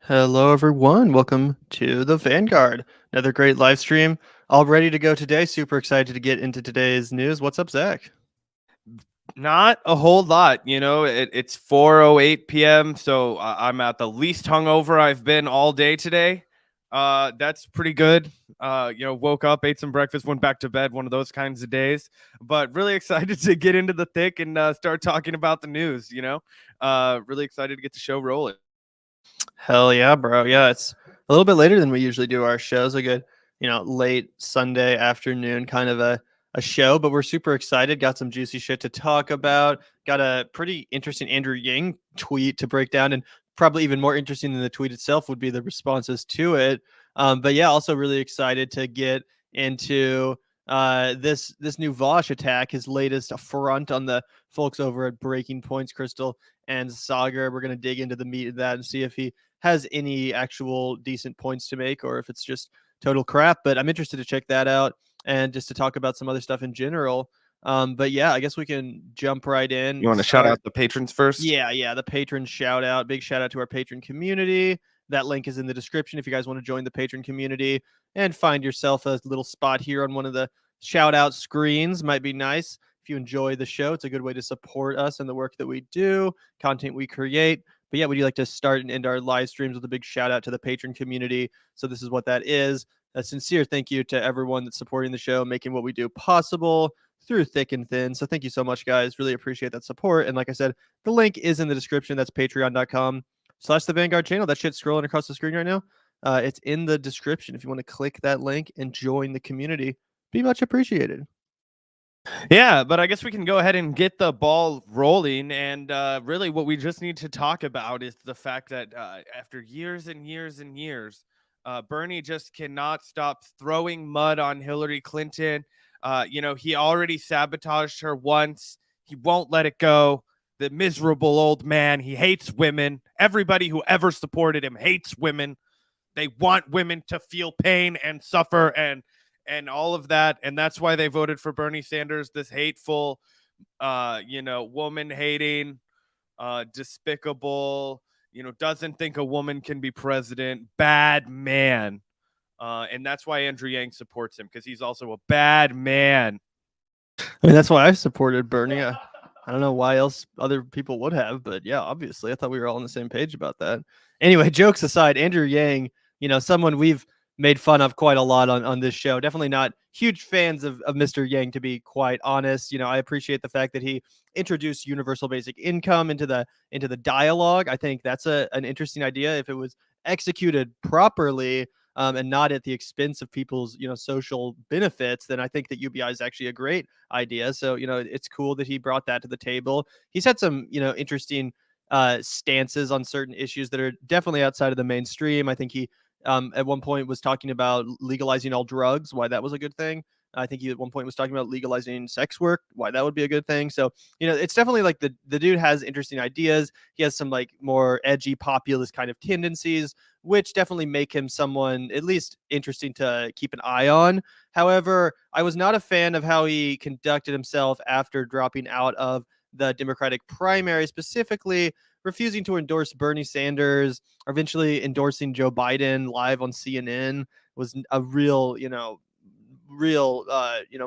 Hello, everyone. Welcome to the Vanguard. Another great live stream. All ready to go today. Super excited to get into today's news. What's up, Zach? Not a whole lot, it's 4:08 p.m., so I'm at the least hungover I've been all day today. That's pretty good. Woke up, ate some breakfast, went back to bed, one of those kinds of days. But really excited to get into the thick and start talking about the news, really excited to get the show rolling. Hell yeah, bro. Yeah, it's a little bit later than we usually do our shows. A good, late Sunday afternoon kind of a show, but we're super excited. Got some juicy shit to talk about. Got a pretty interesting Andrew Yang tweet to break down, and probably even more interesting than the tweet itself would be the responses to it. But yeah, also really excited to get into this new Vaush attack, his latest affront on the folks over at Breaking Points, Crystal and Sagar. We're gonna dig into the meat of that and see if he has any actual decent points to make or if it's just total crap. But I'm interested to check that out and just to talk about some other stuff in general. But yeah, I guess we can jump right in. You want to shout out the patrons first? Yeah, the patron shout out. Big shout out to our patron community. That link is in the description if you guys want to join the patron community and find yourself a little spot here on one of the shout out screens. Might be nice. If you enjoy the show, it's a good way to support us and the work that we do, content we create. But yeah, would you like to start and end our live streams with a big shout out to the patron community? So this is what that is. A sincere thank you to everyone that's supporting the show, making what we do possible through thick and thin. So thank you so much, guys. Really appreciate that support. And like I said, the link is in the description. That's patreon.com/the Vanguard channel. That shit's scrolling across the screen right now. It's in the description if you want to click that link and join the community. Be much appreciated. Yeah, but I guess we can go ahead and get the ball rolling. And really, what we just need to talk about is the fact that after years and years and years, Bernie just cannot stop throwing mud on Hillary Clinton. He already sabotaged her once. He won't let it go. The miserable old man. He hates women. Everybody who ever supported him hates women. They want women to feel pain and suffer and all of that, and that's why they voted for Bernie Sanders, this hateful woman hating, despicable, doesn't think a woman can be president, bad man. And that's why Andrew Yang supports him, because he's also a bad man. I mean, that's why I supported Bernie. I don't know why else other people would have, but yeah, obviously, I thought we were all on the same page about that. Anyway, jokes aside, Andrew Yang, someone we've made fun of quite a lot on this show. Definitely not huge fans of Mr. Yang, to be quite honest. I appreciate the fact that he introduced universal basic income into the dialogue. I think that's an interesting idea if it was executed properly. And not at the expense of people's, social benefits, then I think that UBI is actually a great idea. So, it's cool that he brought that to the table. He's had some, interesting stances on certain issues that are definitely outside of the mainstream. I think he at one point was talking about legalizing all drugs, why that was a good thing. I think he at one point was talking about legalizing sex work, why that would be a good thing. So, it's definitely like the dude has interesting ideas. He has some like more edgy populist kind of tendencies, which definitely make him someone at least interesting to keep an eye on. However, I was not a fan of how he conducted himself after dropping out of the Democratic primary, specifically refusing to endorse Bernie Sanders, eventually endorsing Joe Biden live on CNN was a real,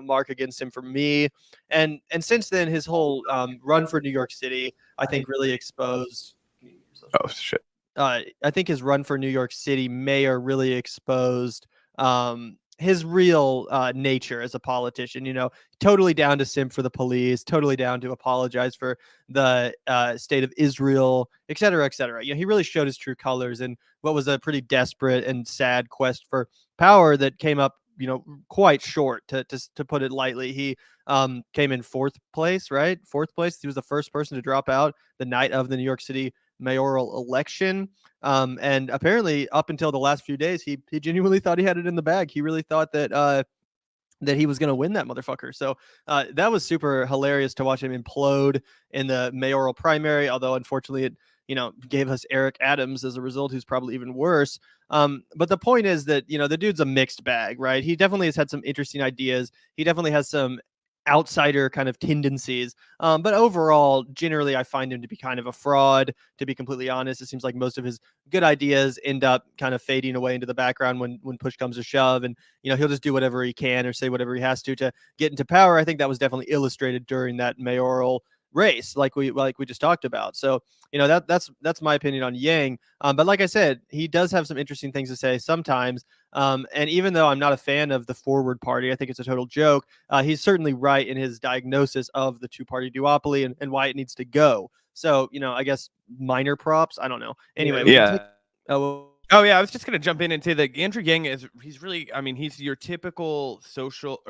mark against him for me. And since then, his whole run for New York City, I think, really exposed. Oh shit. I think his run for New York City mayor really exposed his real nature as a politician. Totally down to simp for the police, totally down to apologize for the state of Israel, et cetera, et cetera. He really showed his true colors in what was a pretty desperate and sad quest for power that came up, quite short, to put it lightly. He came in fourth place, right? Fourth place. He was the first person to drop out the night of the New York City mayoral election. And apparently up until the last few days, he genuinely thought he had it in the bag. He really thought that he was going to win that motherfucker. So that was super hilarious to watch him implode in the mayoral primary. Although unfortunately it, gave us Eric Adams as a result, who's probably even worse. But the point is that, the dude's a mixed bag, right? He definitely has had some interesting ideas. He definitely has some outsider kind of tendencies. But overall, generally, I find him to be kind of a fraud, to be completely honest. It seems like most of his good ideas end up kind of fading away into the background when push comes to shove. And, he'll just do whatever he can or say whatever he has to get into power. I think that was definitely illustrated during that mayoral race, like we just talked about. So, that's my opinion on Yang. But like I said, he does have some interesting things to say sometimes. And even though I'm not a fan of the Forward Party, I think it's a total joke. He's certainly right in his diagnosis of the two-party duopoly and why it needs to go. So, I guess minor props. I don't know. Anyway, we can Yeah. take. Oh, Oh yeah, I was just gonna jump in and say that Andrew Yang he's really, I mean, he's your typical social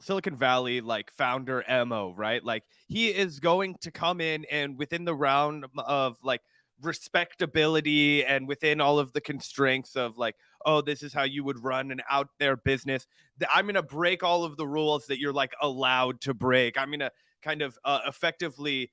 Silicon Valley like founder MO, right? Like he is going to come in and within the round of like respectability and within all of the constraints of like, oh, this is how you would run an out there business. I'm gonna break all of the rules that you're like allowed to break. I'm gonna kind of effectively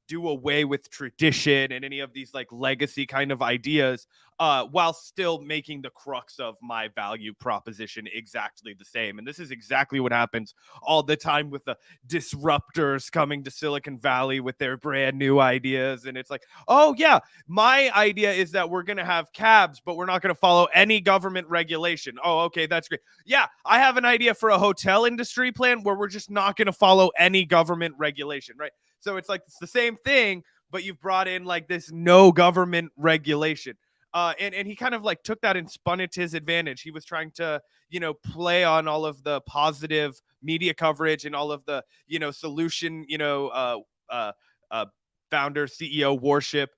do away with tradition and any of these like legacy kind of ideas, while still making the crux of my value proposition exactly the same. And this is exactly what happens all the time with the disruptors coming to Silicon Valley with their brand new ideas. And it's like, oh yeah, my idea is that we're going to have cabs, but we're not going to follow any government regulation. Oh, okay, that's great. Yeah, I have an idea for a hotel industry plan where we're just not going to follow any government regulation, right? So it's like, it's the same thing, but you've brought in like this no government regulation. And he kind of like took that and spun it to his advantage. He was trying to, play on all of the positive media coverage and all of the, solution, founder, CEO worship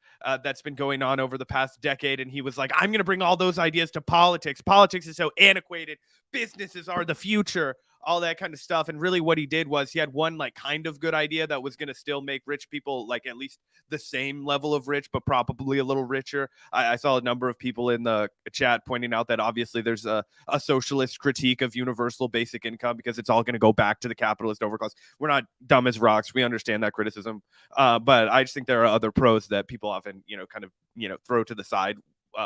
that's been going on over the past decade. And he was like, I'm going to bring all those ideas to politics. Politics is so antiquated. Businesses are the future, all that kind of stuff. And really what he did was he had one like kind of good idea that was going to still make rich people like at least the same level of rich, but probably a little richer. I saw a number of people in the chat pointing out that obviously there's a socialist critique of universal basic income because it's all going to go back to the capitalist overclass. We're not dumb as rocks. We understand that criticism. But I just think there are other pros that people often, kind of, throw to the side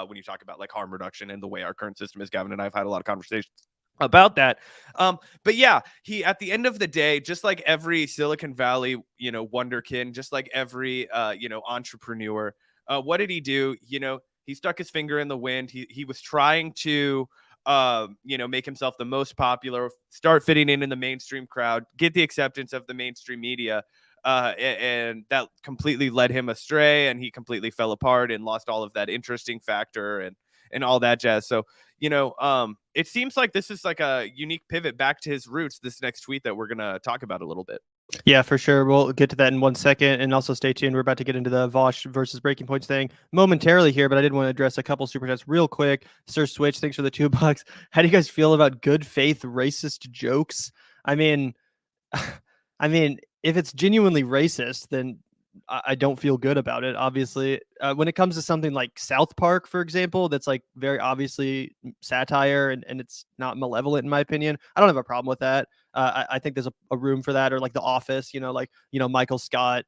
when you talk about like harm reduction and the way our current system is. Gavin and I have had a lot of conversations about that. But yeah, he, at the end of the day, just like every Silicon Valley, wonderkin, just like every, entrepreneur, what did he do? He stuck his finger in the wind. He was trying to, make himself the most popular, start fitting in the mainstream crowd, get the acceptance of the mainstream media. And that completely led him astray, and he completely fell apart and lost all of that interesting factor and all that jazz. So, it seems like this is like a unique pivot back to his roots, this next tweet that we're going to talk about a little bit. Yeah, for sure. We'll get to that in 1 second. And also stay tuned. We're about to get into the Vaush versus Breaking Points thing momentarily here, but I did want to address a couple super chats real quick. Sir Switch, thanks for the $2. How do you guys feel about good faith racist jokes? I mean, if it's genuinely racist, then I don't feel good about it. Obviously, when it comes to something like South Park, for example, that's like very obviously satire and it's not malevolent, in my opinion, I don't have a problem with that. I think there's a room for that, or like The Office, Michael Scott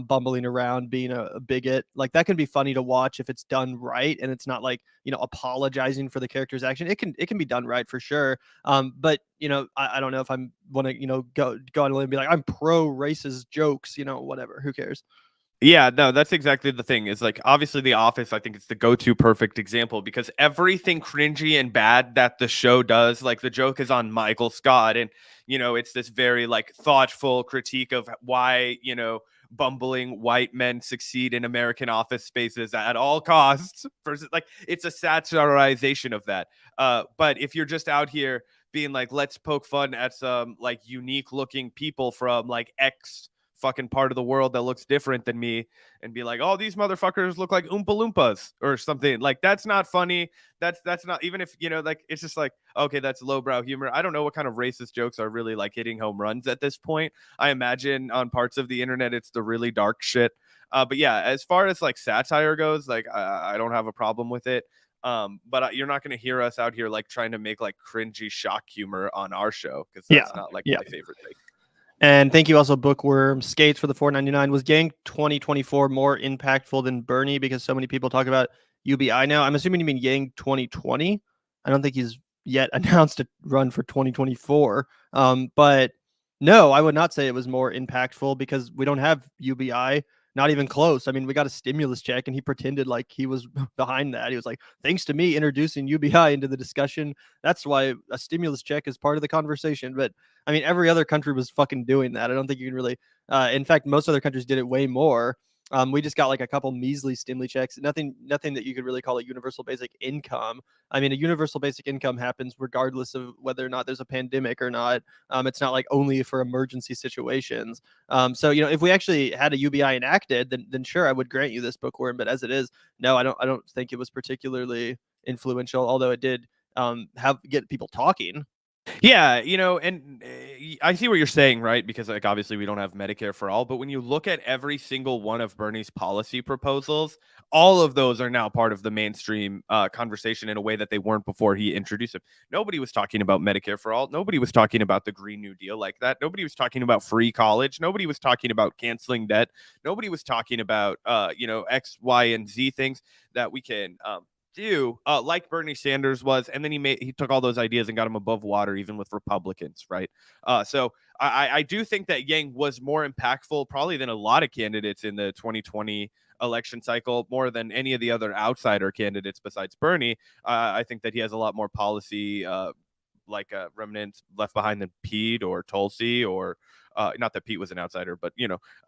bumbling around being a bigot. Like that can be funny to watch if it's done right and it's not like apologizing for the character's action. It can be done right for sure. But I don't know if I'm want to go on a limb and be like I'm pro racist jokes. Whatever. Who cares? Yeah, no, that's exactly the thing. Is like obviously The Office, I think it's the go-to perfect example because everything cringy and bad that the show does, like the joke is on Michael Scott, and it's this very like thoughtful critique of why bumbling white men succeed in American office spaces at all costs. Versus like it's a satirization of that. But if you're just out here being like, let's poke fun at some like unique looking people from like X fucking part of the world that looks different than me and be like, oh, these motherfuckers look like Oompa Loompas or something, like that's not funny. That's not, even if like it's just like, okay, that's lowbrow humor. I don't know what kind of racist jokes are really like hitting home runs at this point. I imagine on parts of the internet it's the really dark shit. But yeah, as far as like satire goes, like I don't have a problem with it. But you're not going to hear us out here like trying to make like cringy shock humor on our show because that's not like my favorite thing. And thank you also Bookworm Skates for the $4.99. Was Yang 2024 more impactful than Bernie because so many people talk about UBI now? I'm assuming you mean Yang 2020. I don't think he's yet announced a run for 2024. But No, I would not say it was more impactful because we don't have UBI, not even close. I mean, we got a stimulus check and he pretended like he was behind that. He was like, thanks to me introducing UBI into the discussion. That's why a stimulus check is part of the conversation. But I mean, every other country was fucking doing that. I don't think you can really, in fact, most other countries did it way more. We just got like a couple measly stimuli checks, nothing that you could really call a universal basic income. I mean, a universal basic income happens regardless of whether or not there's a pandemic or not. It's not like only for emergency situations. So if we actually had a UBI enacted, then sure, I would grant you this, bookworm. But as it is, no, I don't think it was particularly influential. Although it did have get people talking. Yeah, and I see what you're saying, right? Because like obviously we don't have Medicare for all, but when you look at every single one of Bernie's policy proposals, all of those are now part of the mainstream conversation in a way that they weren't before he introduced them. Nobody was talking about Medicare for all. Nobody was talking about the Green New Deal like that. Nobody was talking about free college. Nobody was talking about canceling debt. Nobody was talking about X, Y, and Z things that we can do like Bernie Sanders was, and then he took all those ideas and got them above water even with Republicans, right? So I do think that Yang was more impactful probably than a lot of candidates in the 2020 election cycle, more than any of the other outsider candidates besides Bernie. I think that he has a lot more policy like remnants left behind than Pete or Tulsi or not that Pete was an outsider, but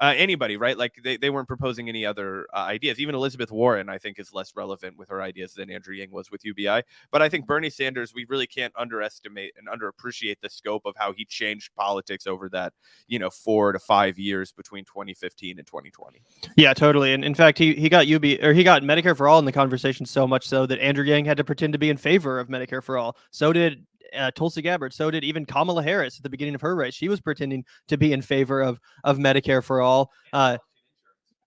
anybody, right? Like they weren't proposing any other ideas. Even Elizabeth Warren, I think, is less relevant with her ideas than Andrew Yang was with UBI. But I think Bernie Sanders, we really can't underestimate and underappreciate the scope of how he changed politics over that 4 to 5 years between 2015 and 2020. Yeah, totally. And in fact, he got he got Medicare for all in the conversation so much so that Andrew Yang had to pretend to be in favor of Medicare for all. So did Tulsi Gabbard. So did even Kamala Harris at the beginning of her race. She was pretending to be in favor of Medicare for all.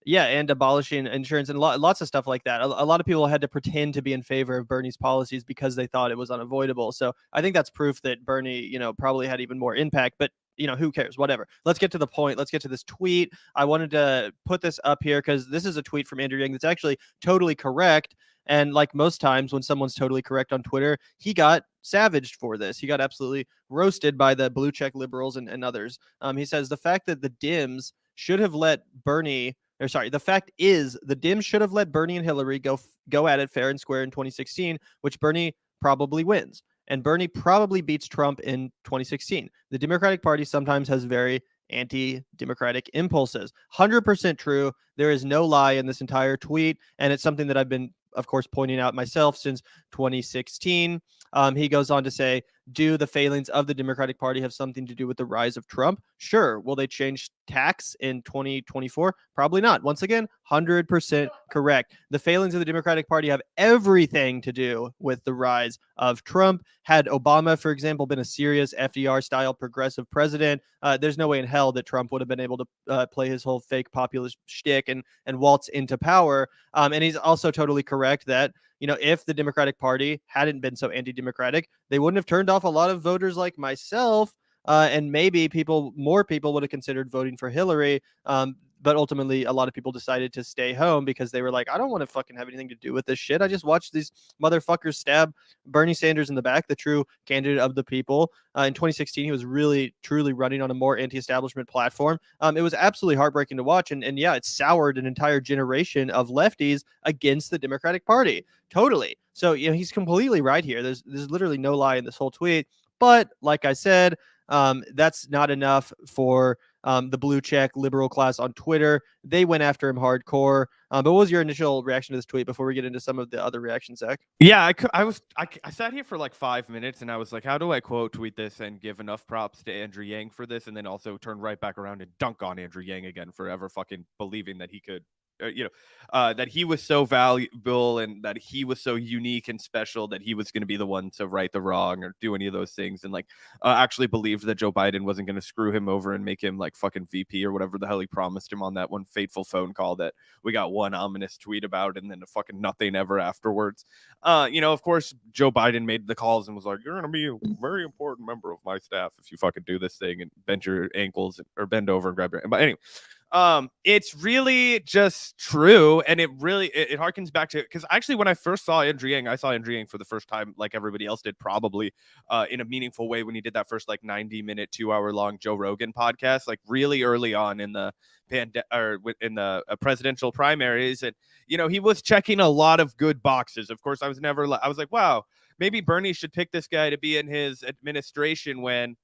Yeah, and abolishing insurance and lots of stuff like that. A lot of people had to pretend to be in favor of Bernie's policies because they thought it was unavoidable. So I think that's proof that Bernie, probably had even more impact. But who cares? Whatever. Let's get to the point. Let's get to this tweet. I wanted to put this up here because this is a tweet from Andrew Yang that's actually totally correct. And like most times when someone's totally correct on Twitter, he got savaged for this. He got absolutely roasted by the blue check liberals and others. He says the fact that the Dems should have let Bernie the fact is the Dems should have let Bernie and Hillary go at it fair and square in 2016, which Bernie probably wins. And Bernie probably beats Trump in 2016. The Democratic Party sometimes has very anti-democratic impulses. 100% true. There is no lie in this entire tweet. And it's something that I've been, of course, pointing out myself since 2016. He goes on to say, do the failings of the Democratic Party have something to do with the rise of Trump? Sure. Will they change tax in 2024? Probably not. Once again, 100% correct. The failings of the Democratic Party have everything to do with the rise of Trump. Had Obama, for example, been a serious FDR-style progressive president, there's no way in hell that Trump would have been able to play his whole fake populist shtick and waltz into power. And he's also totally correct that if the Democratic Party hadn't been so anti-democratic, they wouldn't have turned off a lot of voters like myself. And maybe more people would have considered voting for Hillary. But ultimately, a lot of people decided to stay home because they were like, I don't want to fucking have anything to do with this shit. I just watched these motherfuckers stab Bernie Sanders in the back, the true candidate of the people. In 2016, he was really, truly running on a more anti-establishment platform. It was absolutely heartbreaking to watch. And yeah, it soured an entire generation of lefties against the Democratic Party. Totally. So, he's completely right here. There's literally no lie in this whole tweet. But like I said, that's not enough for the blue check liberal class on Twitter. They went after him hardcore. But what was your initial reaction to this tweet before we get into some of the other reactions, Zach? Yeah, I sat here for like 5 minutes and I was like, how do I quote tweet this and give enough props to Andrew Yang for this, and then also turn right back around and dunk on Andrew Yang again for ever fucking believing that he could that he was so valuable and that he was so unique and special that he was going to be the one to right the wrong or do any of those things, and like actually believed that Joe Biden wasn't going to screw him over and make him like fucking VP or whatever the hell he promised him on that one fateful phone call that we got one ominous tweet about and then a fucking nothing ever afterwards. Of course, Joe Biden made the calls and was like, you're going to be a very important member of my staff if you fucking do this thing and bend your ankles or bend over and grab your. But anyway. It's really just true, and it harkens back to, because actually when I first saw Andrew Yang, I saw Andrew Yang for the first time, like everybody else did, probably in a meaningful way, when he did that first like 90-minute, 2-hour long Joe Rogan podcast, like really early on in the presidential primaries. And he was checking a lot of good boxes. Of course, I was like, wow, maybe Bernie should pick this guy to be in his administration when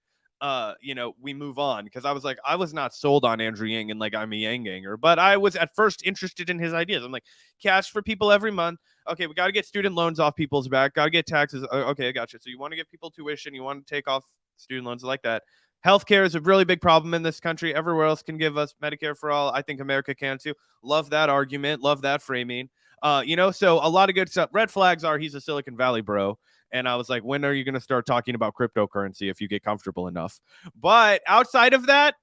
we move on, because I was not sold on Andrew Yang, and like, I'm a Yang ganger, but I was at first interested in his ideas. I'm like, cash for people every month. Okay, we got to get student loans off people's back. Got to get taxes. Okay, I got you. So you want to give people tuition, you want to take off student loans like that. Healthcare is a really big problem in this country. Everywhere else can give us Medicare for all. I think America can too. Love that argument. Love that framing. So a lot of good stuff. Red flags are he's a Silicon Valley bro. And I was like, when are you going to start talking about cryptocurrency if you get comfortable enough? But outside of that,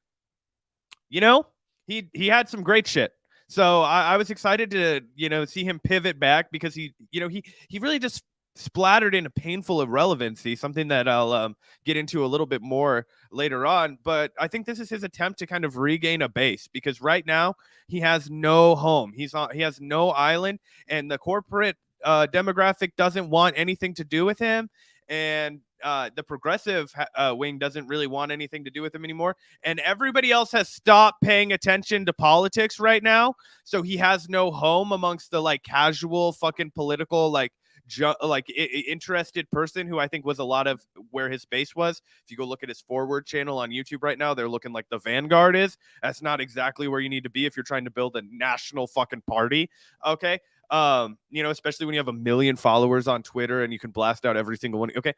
he had some great shit. So I was excited to, see him pivot back, because he really just splattered in a painful irrelevancy, something that I'll get into a little bit more later on. But I think this is his attempt to kind of regain a base, because right now he has no home. He has no island, and the corporate demographic doesn't want anything to do with him, and the progressive wing doesn't really want anything to do with him anymore, and everybody else has stopped paying attention to politics right now. So he has no home amongst the like casual fucking political interested person, who I think was a lot of where his base was. If you go look at his Forward channel on YouTube right now, they're looking like the Vanguard is. That's not exactly where you need to be if you're trying to build a national fucking party. Okay. Especially when you have 1 million followers on Twitter and you can blast out every single one. Okay.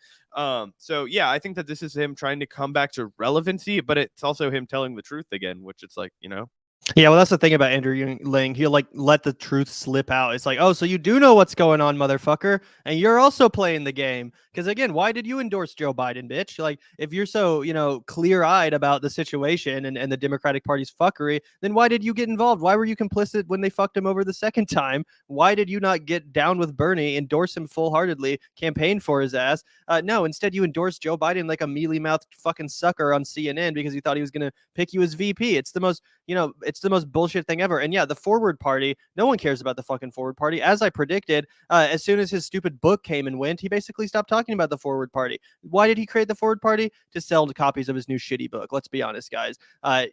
So yeah, I think that this is him trying to come back to relevancy, but it's also him telling the truth again, which it's like, Yeah, well, that's the thing about Andrew Yang. He'll like let the truth slip out. It's like, oh, so you do know what's going on, motherfucker, and you're also playing the game. Because again, why did you endorse Joe Biden, bitch? Like, if you're so clear-eyed about the situation and the Democratic Party's fuckery, then why did you get involved? Why were you complicit when they fucked him over the second time? Why did you not get down with Bernie, endorse him full-heartedly, campaign for his ass? No, instead you endorsed Joe Biden like a mealy-mouthed fucking sucker on CNN because you thought he was gonna pick you as VP. It's the most it's the most bullshit thing ever. And yeah, the Forward Party, no one cares about the fucking Forward Party. As I predicted, as soon as his stupid book came and went, he basically stopped talking about the Forward Party. Why did he create the Forward Party? To sell copies of his new shitty book. Let's be honest, guys.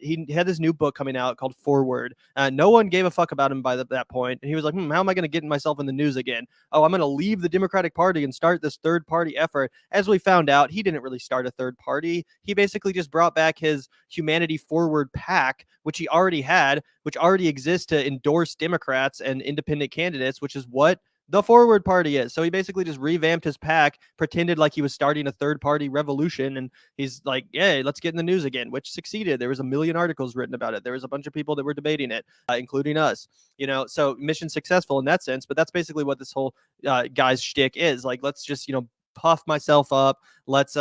He had this new book coming out called Forward. No one gave a fuck about him by that point. And he was like, how am I going to get myself in the news again? Oh, I'm going to leave the Democratic Party and start this third party effort. As we found out, he didn't really start a third party. He basically just brought back his Humanity Forward PAC, which he already had, which already exists to endorse Democrats and independent candidates, which is what the Forward Party is. So he basically just revamped his PAC, pretended like he was starting a third party revolution, and he's like, yeah, let's get in the news again, which succeeded. There was 1 million articles written about it. There was a bunch of people that were debating it, including us, so mission successful in that sense. But that's basically what this whole guy's shtick is. Like, let's just, puff myself up. Let's,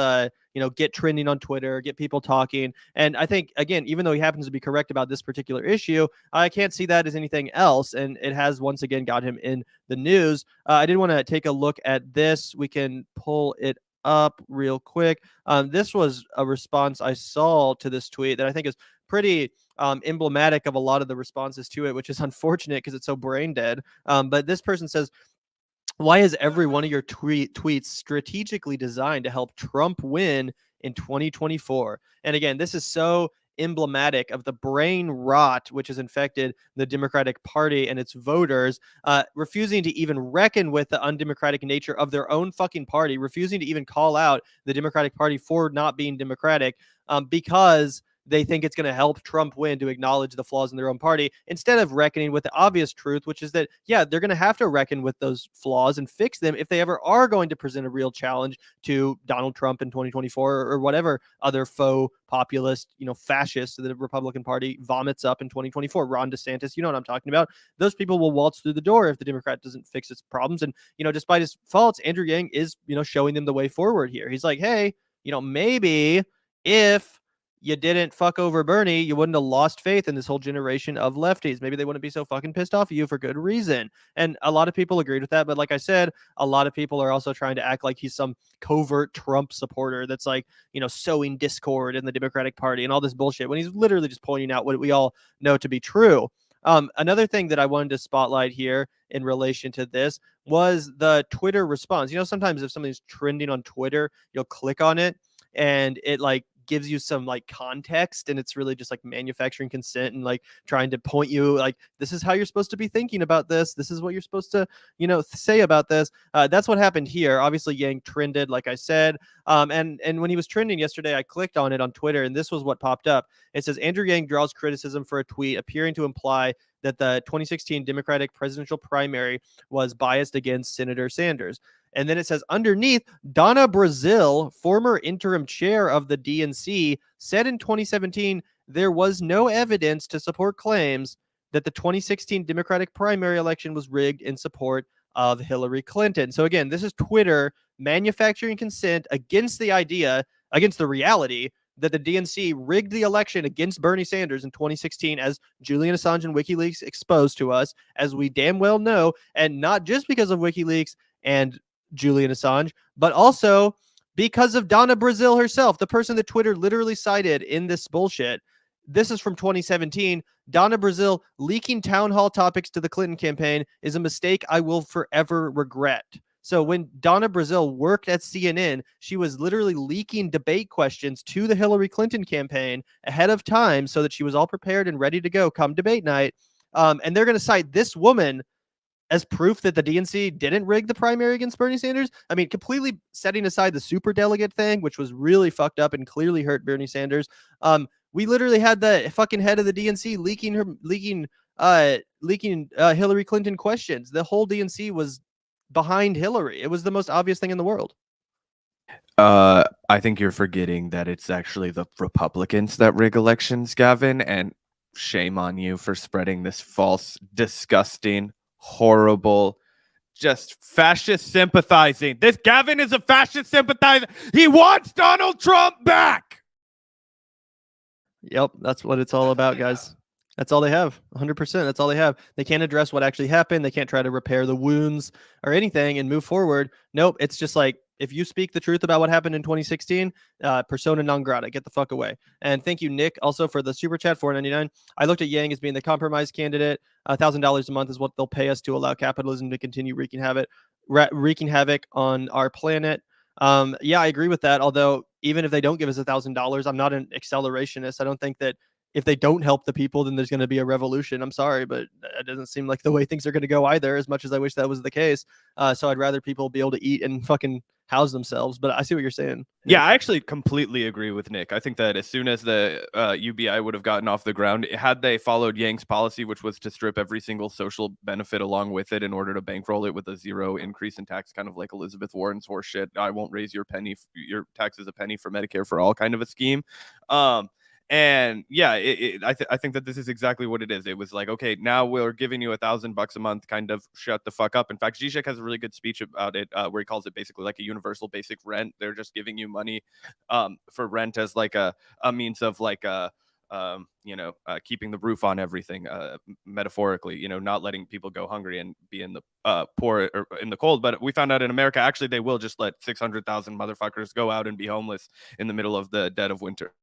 get trending on Twitter, get people talking. And I think, again, even though he happens to be correct about this particular issue, I can't see that as anything else. And it has once again got him in the news. I did want to take a look at this. We can pull it up real quick. This was a response I saw to this tweet that I think is pretty emblematic of a lot of the responses to it, which is unfortunate because it's so brain dead. But this person says, why is every one of your tweets strategically designed to help Trump win in 2024? And again, this is so emblematic of the brain rot which has infected the Democratic Party and its voters, refusing to even reckon with the undemocratic nature of their own fucking party, refusing to even call out the Democratic Party for not being democratic, because they think it's going to help Trump win, to acknowledge the flaws in their own party, instead of reckoning with the obvious truth, which is that, yeah, they're going to have to reckon with those flaws and fix them if they ever are going to present a real challenge to Donald Trump in 2024 or whatever other faux populist, fascist the Republican Party vomits up in 2024. Ron DeSantis, you know what I'm talking about. Those people will waltz through the door if the Democrat doesn't fix its problems. And, despite his faults, Andrew Yang is, showing them the way forward here. He's like, hey, maybe if you didn't fuck over Bernie, you wouldn't have lost faith in this whole generation of lefties. Maybe they wouldn't be so fucking pissed off at you for good reason. And a lot of people agreed with that. But like I said, a lot of people are also trying to act like he's some covert Trump supporter that's like, sowing discord in the Democratic Party and all this bullshit when he's literally just pointing out what we all know to be true. Another thing that I wanted to spotlight here in relation to this was the Twitter response. Sometimes if something's trending on Twitter, you'll click on it and it like gives you some like context, and it's really just like manufacturing consent and like trying to point you like, this is how you're supposed to be thinking about this. This is what you're supposed to, say about this. That's what happened here. Obviously Yang trended, like I said. And when he was trending yesterday, I clicked on it on Twitter and this was what popped up. It says Andrew Yang draws criticism for a tweet appearing to imply that the 2016 Democratic presidential primary was biased against Senator Sanders. And then it says underneath, Donna Brazil, former interim chair of the DNC, said in 2017 there was no evidence to support claims that the 2016 Democratic primary election was rigged in support of Hillary Clinton. So again, this is Twitter manufacturing consent against the reality that the DNC rigged the election against Bernie Sanders in 2016, as Julian Assange and WikiLeaks exposed to us, as we damn well know, and not just because of WikiLeaks and Julian Assange, but also because of Donna Brazil herself, the person that Twitter literally cited in this bullshit. This is from 2017. Donna Brazil leaking town hall topics to the Clinton campaign is a mistake I will forever regret. So when Donna Brazil worked at CNN, she was literally leaking debate questions to the Hillary Clinton campaign ahead of time so that she was all prepared and ready to go come debate night. And they're going to cite this woman as proof that the DNC didn't rig the primary against Bernie Sanders. I mean, completely setting aside the super delegate thing, which was really fucked up and clearly hurt Bernie Sanders. We literally had the fucking head of the DNC leaking Hillary Clinton questions. The whole DNC was behind Hillary. It was the most obvious thing in the world. I think you're forgetting that it's actually the Republicans that rig elections, Gavin, and shame on you for spreading this false, disgusting, horrible, just fascist sympathizing. This Gavin is a fascist sympathizer. He wants Donald Trump back. Yep, that's what it's all about, guys. That's all they have. 100%. That's all they have. They can't address what actually happened. They can't try to repair the wounds or anything and move forward. Nope. It's just like, if you speak the truth about what happened in 2016, persona non grata, get the fuck away. And thank you, Nick, also for the super chat, $4.99. I looked at Yang as being the compromise candidate. $1,000 a month is what they'll pay us to allow capitalism to continue wreaking havoc on our planet. Yeah, I agree with that. Although even if they don't give us $1,000, I'm not an accelerationist. I don't think that if they don't help the people, then there's going to be a revolution. I'm sorry, but it doesn't seem like the way things are going to go either, as much as I wish that was the case. So I'd rather people be able to eat and fucking house themselves. But I see what you're saying. Yeah, I actually completely agree with Nick. I think that as soon as the UBI would have gotten off the ground, had they followed Yang's policy, which was to strip every single social benefit along with it in order to bankroll it with a zero increase in tax, kind of like Elizabeth Warren's horse shit, I won't raise your taxes a penny for Medicare for all kind of a scheme. And yeah, I think that this is exactly what it is. It was like, okay, now we're giving you $1,000 a month, kind of shut the fuck up. In fact, Zizek has a really good speech about it, where he calls it basically like a universal basic rent. They're just giving you money for rent as like a means of like keeping the roof on everything, metaphorically, not letting people go hungry and be in the poor or in the cold. But we found out in America, actually, they will just let 600,000 motherfuckers go out and be homeless in the middle of the dead of winter.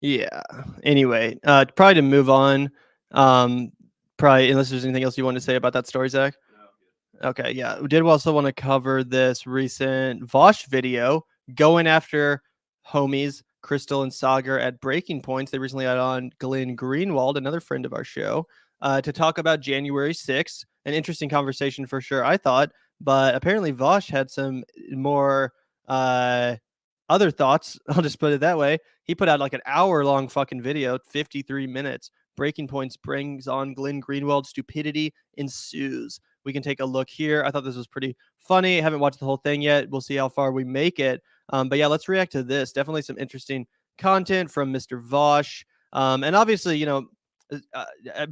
Yeah. Anyway, probably to move on. Probably unless there's anything else you want to say about that story, Zach. No. Okay. Yeah. We did also want to cover this recent Vaush video going after homies Crystal and Sagar at Breaking Points. They recently had on Glenn Greenwald, another friend of our show, to talk about January 6th. An interesting conversation for sure, I thought. But apparently Vaush had some more other thoughts. I'll just put it that way. He put out like an hour-long fucking video, 53 minutes. Breaking Points brings on Glenn Greenwald. Stupidity ensues. We can take a look here. I thought this was pretty funny. I haven't watched the whole thing yet. We'll see how far we make it. But yeah, let's react to this. Definitely some interesting content from Mr. Vaush. And obviously,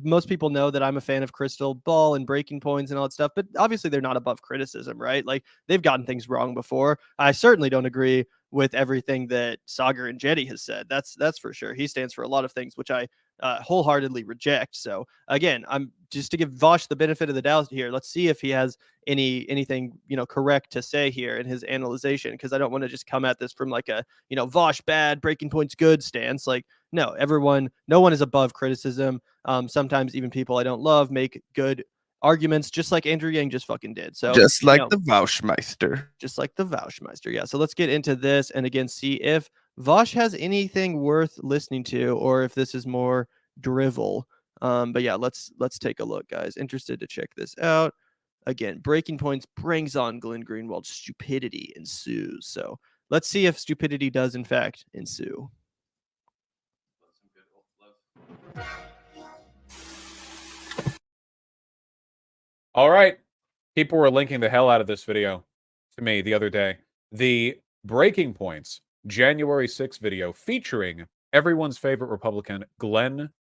most people know that I'm a fan of Crystal Ball and Breaking Points and all that stuff, but obviously they're not above criticism, right? Like, they've gotten things wrong before. I certainly don't agree with everything that Sagar and Jetty has said. That's for sure. He stands for a lot of things which I wholeheartedly reject. So again, I'm just to give Vaush the benefit of the doubt here. Let's see if he has anything correct to say here in his analyzation, because I don't want to just come at this from like a Vaush bad, Breaking Point's good stance. Like no one is above criticism. Sometimes even people I don't love make good arguments, just like Andrew Yang just fucking did. So just like the Vaushmeister. Just like the Vaushmeister. Yeah. So let's get into this and again see if Vaush has anything worth listening to, or if this is more drivel. But yeah, let's take a look, guys. Interested to check this out. Again, Breaking Points brings on Glenn Greenwald. Stupidity ensues. So let's see if stupidity does in fact ensue. All right. People were linking the hell out of this video to me the other day. The Breaking Points January 6th video featuring everyone's favorite Republican, Glenn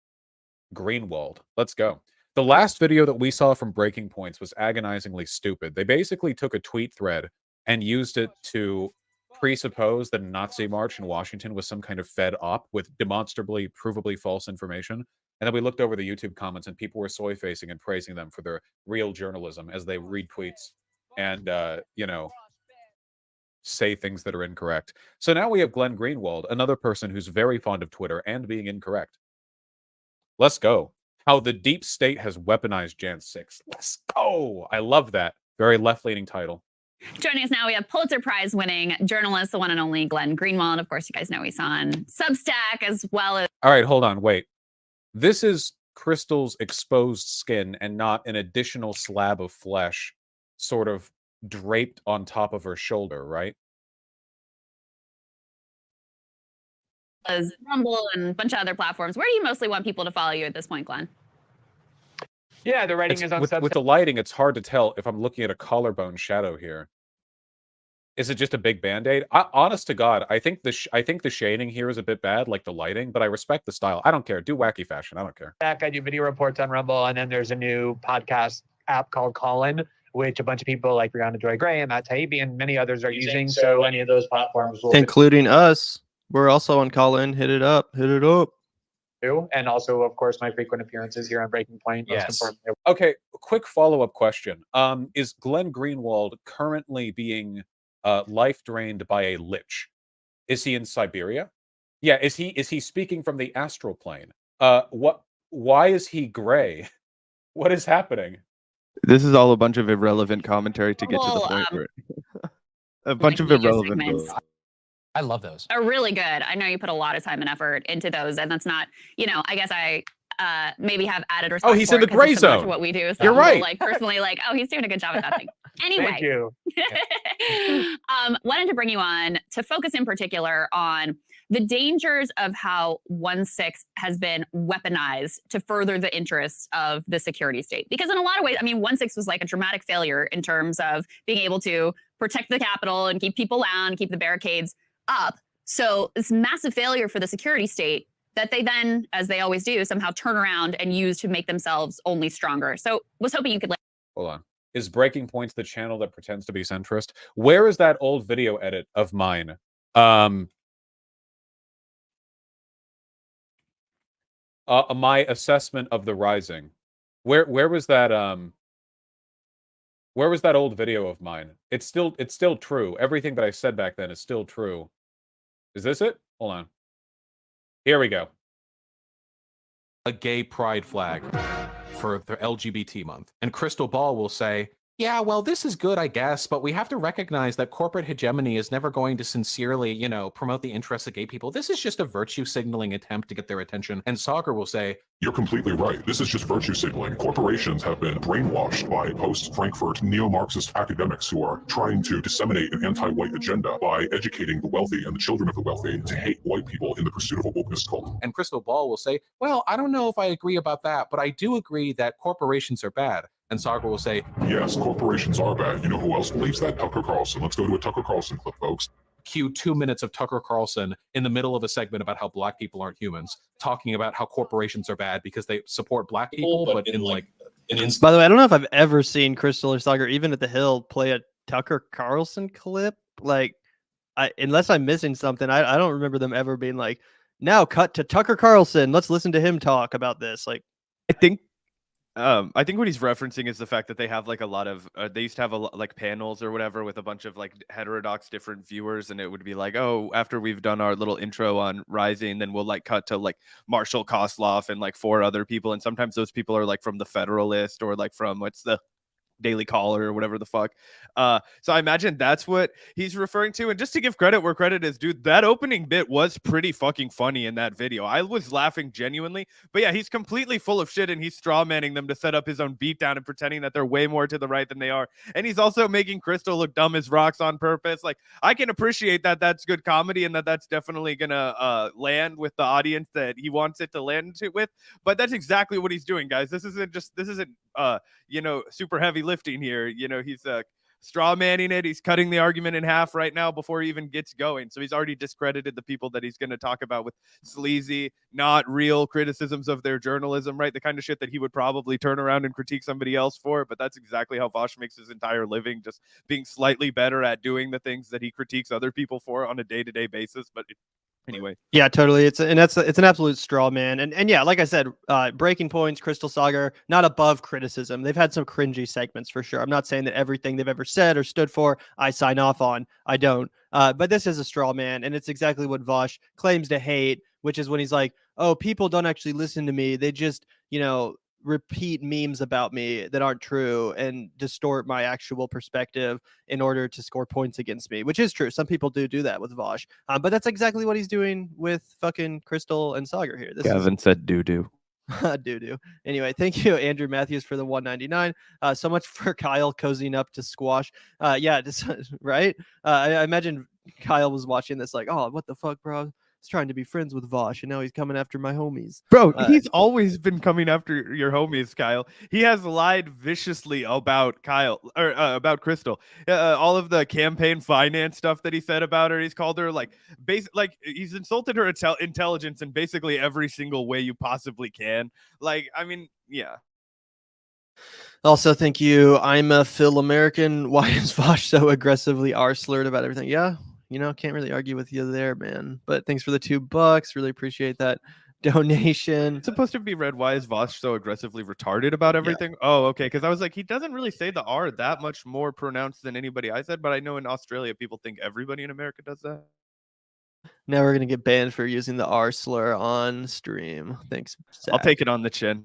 Greenwald. Let's go. The last video that we saw from Breaking Points was agonizingly stupid. They basically took a tweet thread and used it to presuppose that a Nazi march in Washington was some kind of fed op with demonstrably, provably false information. And then we looked over the YouTube comments and people were soy-facing and praising them for their real journalism as they read tweets and, say things that are incorrect. So now we have Glenn Greenwald, another person who's very fond of Twitter and being incorrect. Let's go. How the deep state has weaponized Jan 6. Let's go. I love that. Very left-leaning title. Joining us now, we have Pulitzer Prize winning journalist, the one and only Glenn Greenwald. Of course, you guys know he's on Substack as well as... All right, hold on, wait. This is Crystal's exposed skin and not an additional slab of flesh sort of draped on top of her shoulder, right? As Rumble and a bunch of other platforms. Where do you mostly want people to follow you at this point, Glenn? Yeah, the writing is on Substack. With the lighting, it's hard to tell if I'm looking at a collarbone shadow here. Is it just a big Band-Aid? Honest to God, I think the shading here is a bit bad, like the lighting, but I respect the style. I don't care. Do wacky fashion. I don't care. I do video reports on Rumble, and then there's a new podcast app called Callin, which a bunch of people like Brianna Joy Gray and Matt Taibbi and many others are using. So any of those platforms will... Including us. We're also on Callin. Hit it up. Hit it up. And also, of course, my frequent appearances here on Breaking Point. Yes. Okay, quick follow-up question. Is Glenn Greenwald currently being life drained by a lich? Is he in Siberia? Yeah, is he speaking from the astral plane? Why is he gray? What is happening? This is all a bunch of irrelevant commentary to get to the point where a bunch of irrelevant. I love those. Are really good. I know you put a lot of time and effort into those, and that's not, I guess I maybe have added respect. Oh, he's in the gray zone. To what we do. So you're right. Like personally, like, oh, he's doing a good job at that thing. Anyway, Thank you. Wanted to bring you on to focus in particular on the dangers of how 1-6 has been weaponized to further the interests of the security state. Because in a lot of ways, I mean, 1-6 was like a dramatic failure in terms of being able to protect the Capitol and keep people down, keep the barricades up. So this massive failure for the security state that they then, as they always do, somehow turn around and use to make themselves only stronger. So was hoping you could... Hold on. Is Breaking Points the channel that pretends to be centrist? Where is that old video edit of mine? My assessment of the Rising. Where was that where was that old video of mine? It's still true. Everything that I said back then is still true. Is this it? Hold on. Here we go. A gay pride flag for the LGBT month. And Crystal Ball will say, yeah, well, this is good, I guess, but we have to recognize that corporate hegemony is never going to sincerely, promote the interests of gay people. This is just a virtue signaling attempt to get their attention. And Sagar will say, you're completely right. This is just virtue signaling. Corporations have been brainwashed by post-Frankfurt neo-Marxist academics who are trying to disseminate an anti-white agenda by educating the wealthy and the children of the wealthy to hate white people in the pursuit of a wokeness cult. And Crystal Ball will say, well, I don't know if I agree about that, but I do agree that corporations are bad. And Sagar will say, yes, corporations are bad. You know who else believes that? Tucker Carlson. Let's go to a Tucker Carlson clip, folks. Cue 2 minutes of Tucker Carlson in the middle of a segment about how black people aren't humans, talking about how corporations are bad because they support black people, but in like... By the way, I don't know if I've ever seen Crystal or Sagar, even at the Hill, play a Tucker Carlson clip. Like, unless I'm missing something, I don't remember them ever being like, now cut to Tucker Carlson. Let's listen to him talk about this. Like, I think what he's referencing is the fact that they have like a lot of they used to have like panels or whatever with a bunch of like heterodox different viewers, and it would be like, oh, after we've done our little intro on Rising, then we'll like cut to like Marshall Kosloff and like 4 other people, and sometimes those people are like from the Federalist or like from what's the Daily Caller or whatever the fuck. So I imagine that's what he's referring to. And just to give credit where credit is due, that opening bit was pretty fucking funny in that video. I was laughing genuinely. But yeah, he's completely full of shit, and he's straw manning them to set up his own beatdown and pretending that they're way more to the right than they are. And he's also making Crystal look dumb as rocks on purpose. Like, I can appreciate that that's good comedy and that that's definitely gonna land with the audience that he wants it to land with. But that's exactly what he's doing, guys. This isn't super heavy lifting here. He's straw manning it. He's cutting the argument in half right now before he even gets going. So he's already discredited the people that he's going to talk about with sleazy, not real criticisms of their journalism, right? The kind of shit that he would probably turn around and critique somebody else for. But that's exactly how Vaush makes his entire living, just being slightly better at doing the things that he critiques other people for on a day-to-day basis. But anyway. Yeah, totally. It's an absolute straw man. And yeah, like I said, Breaking Points, Crystal Saga, not above criticism. They've had some cringy segments for sure. I'm not saying that everything they've ever said or stood for, I sign off on. I don't. But this is a straw man, and it's exactly what Vaush claims to hate, which is when he's like, oh, people don't actually listen to me. They just, repeat memes about me that aren't true and distort my actual perspective in order to score points against me, which is true. Some people do that with Vaush, but that's exactly what he's doing with fucking Crystal and Sagar here. Gavin said doo-doo. Doo-doo. Anyway, thank you, Andrew Matthews, for the 199. So much for Kyle cozying up to Squash. Yeah, just right. I imagine Kyle was watching this like, oh, what the fuck, bro? He's trying to be friends with Vaush, and now he's coming after my homies. Bro, he's always been coming after your homies, Kyle. He has lied viciously about Kyle or about Crystal. All of the campaign finance stuff that he said about her, he's called her like he's insulted her intelligence in basically every single way you possibly can. Like, I mean, yeah. Also, thank you. I'm a Phil American. Why is Vaush so aggressively R-slurred about everything? Yeah. Can't really argue with you there, man. But thanks for the $2. Really appreciate that donation. It's supposed to be read, why is Vaush so aggressively retarded about everything? Yeah. Oh, okay. Because I was like, he doesn't really say the R that much more pronounced than anybody I said. But I know in Australia, people think everybody in America does that. Now we're going to get banned for using the R slur on stream. Thanks, Zach. I'll take it on the chin.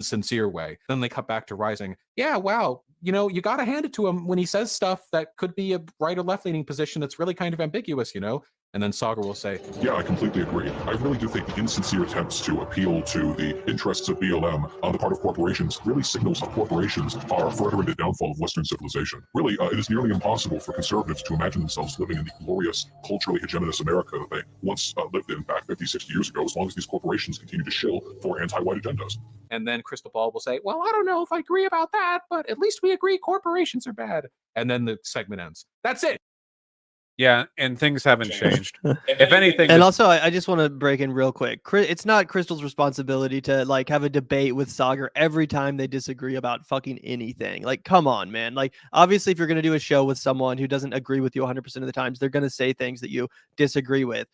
Sincere way. Then they cut back to Rising. Yeah, wow. You got to hand it to him when he says stuff that could be a right or left leaning position that's really kind of ambiguous, And then Sagar will say, yeah, I completely agree. I really do think the insincere attempts to appeal to the interests of BLM on the part of corporations really signals how corporations are furthering the downfall of Western civilization. Really, it is nearly impossible for conservatives to imagine themselves living in the glorious, culturally hegemonous America that they once lived in back 50, 60 years ago, as long as these corporations continue to shill for anti-white agendas. And then Crystal Ball will say, well, I don't know if I agree about that, but at least we agree corporations are bad. And then the segment ends. That's it. Yeah, and things haven't changed. If anything, and also I just want to break in real quick. It's not Crystal's responsibility to like have a debate with Sagar every time they disagree about fucking anything. Like, come on, man. Like, obviously, if you're going to do a show with someone who doesn't agree with you 100% of the times, they're going to say things that you disagree with.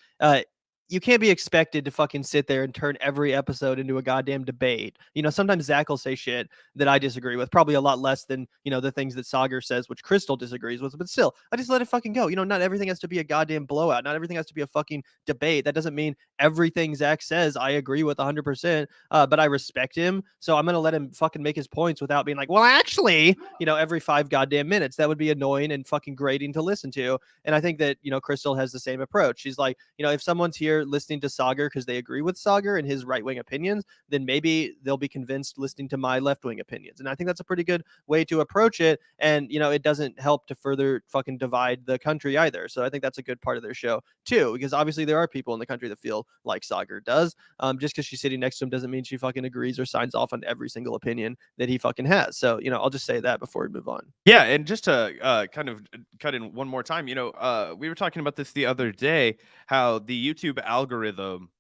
You can't be expected to fucking sit there and turn every episode into a goddamn debate. Sometimes Zach will say shit that I disagree with, probably a lot less than, the things that Sagar says, which Crystal disagrees with, but still, I just let it fucking go. Not everything has to be a goddamn blowout. Not everything has to be a fucking debate. That doesn't mean everything Zach says I agree with 100%, but I respect him. So I'm going to let him fucking make his points without being like, well, actually, every 5 goddamn minutes. That would be annoying and fucking grating to listen to. And I think that, Crystal has the same approach. She's like, if someone's here listening to Sagar because they agree with Sagar and his right-wing opinions, then maybe they'll be convinced listening to my left-wing opinions. And I think that's a pretty good way to approach it. And, it doesn't help to further fucking divide the country either. So I think that's a good part of their show too, because obviously there are people in the country that feel like Sagar does. Just because she's sitting next to him doesn't mean she fucking agrees or signs off on every single opinion that he fucking has. So, I'll just say that before we move on. Yeah. And just to kind of cut in one more time, we were talking about this the other day, how the YouTube algorithm,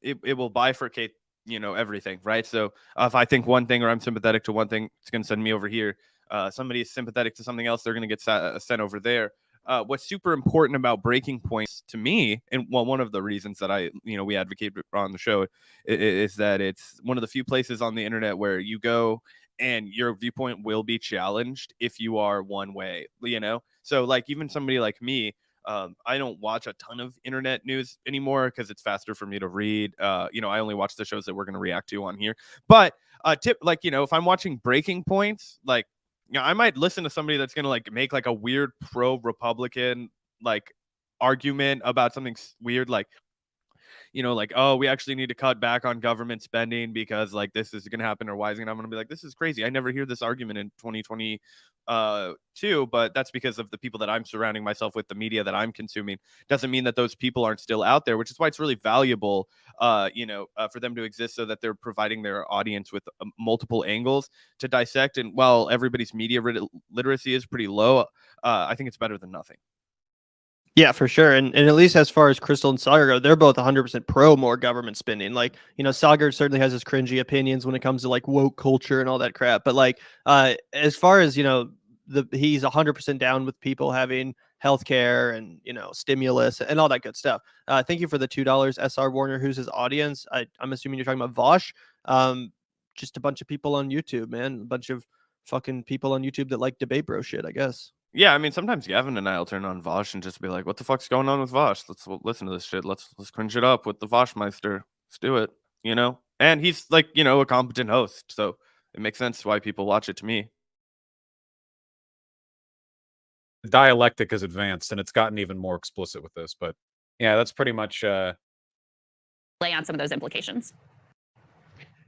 it will bifurcate, everything, right? So if I think one thing or I'm sympathetic to one thing, it's going to send me over here. somebody is sympathetic to something else, they're going to get sent over there. What's super important about breaking points to me, and well, one of the reasons that we advocate on the show is that it's one of the few places on the internet where you go and your viewpoint will be challenged if you are one way, So like even somebody like me, I don't watch a ton of internet news anymore because it's faster for me to read. I only watch the shows that we're going to react to on here. But if I'm watching breaking points, like, I might listen to somebody that's going to like make like a weird pro-Republican like argument about something weird, like, oh, we actually need to cut back on government spending because like this is going to happen, or why is it? I'm going to be like, this is crazy. I never hear this argument in 2022, but that's because of the people that I'm surrounding myself with, the media that I'm consuming. Doesn't mean that those people aren't still out there, which is why it's really valuable, for them to exist, so that they're providing their audience with multiple angles to dissect. And while everybody's media literacy is pretty low, I think it's better than nothing. Yeah, for sure. And at least as far as Crystal and Sagar go, they're both 100% pro more government spending. Like, Sagar certainly has his cringy opinions when it comes to like woke culture and all that crap. But like, as far as, he's 100% down with people having healthcare and, stimulus and all that good stuff. Thank you for the $2, SR Warner, who's his audience. I'm assuming you're talking about Vaush. Just a bunch of people on YouTube, man. A bunch of fucking people on YouTube that like debate bro shit, I guess. Yeah, I mean, sometimes Gavin and I will turn on Vaush and just be like, what the fuck's going on with Vaush? Let's listen to this shit. Let's cringe it up with the Vaushmeister. Let's do it, And he's like, a competent host. So it makes sense why people watch it to me. The dialectic is advanced, and it's gotten even more explicit with this. But yeah, that's pretty much... lay on some of those implications.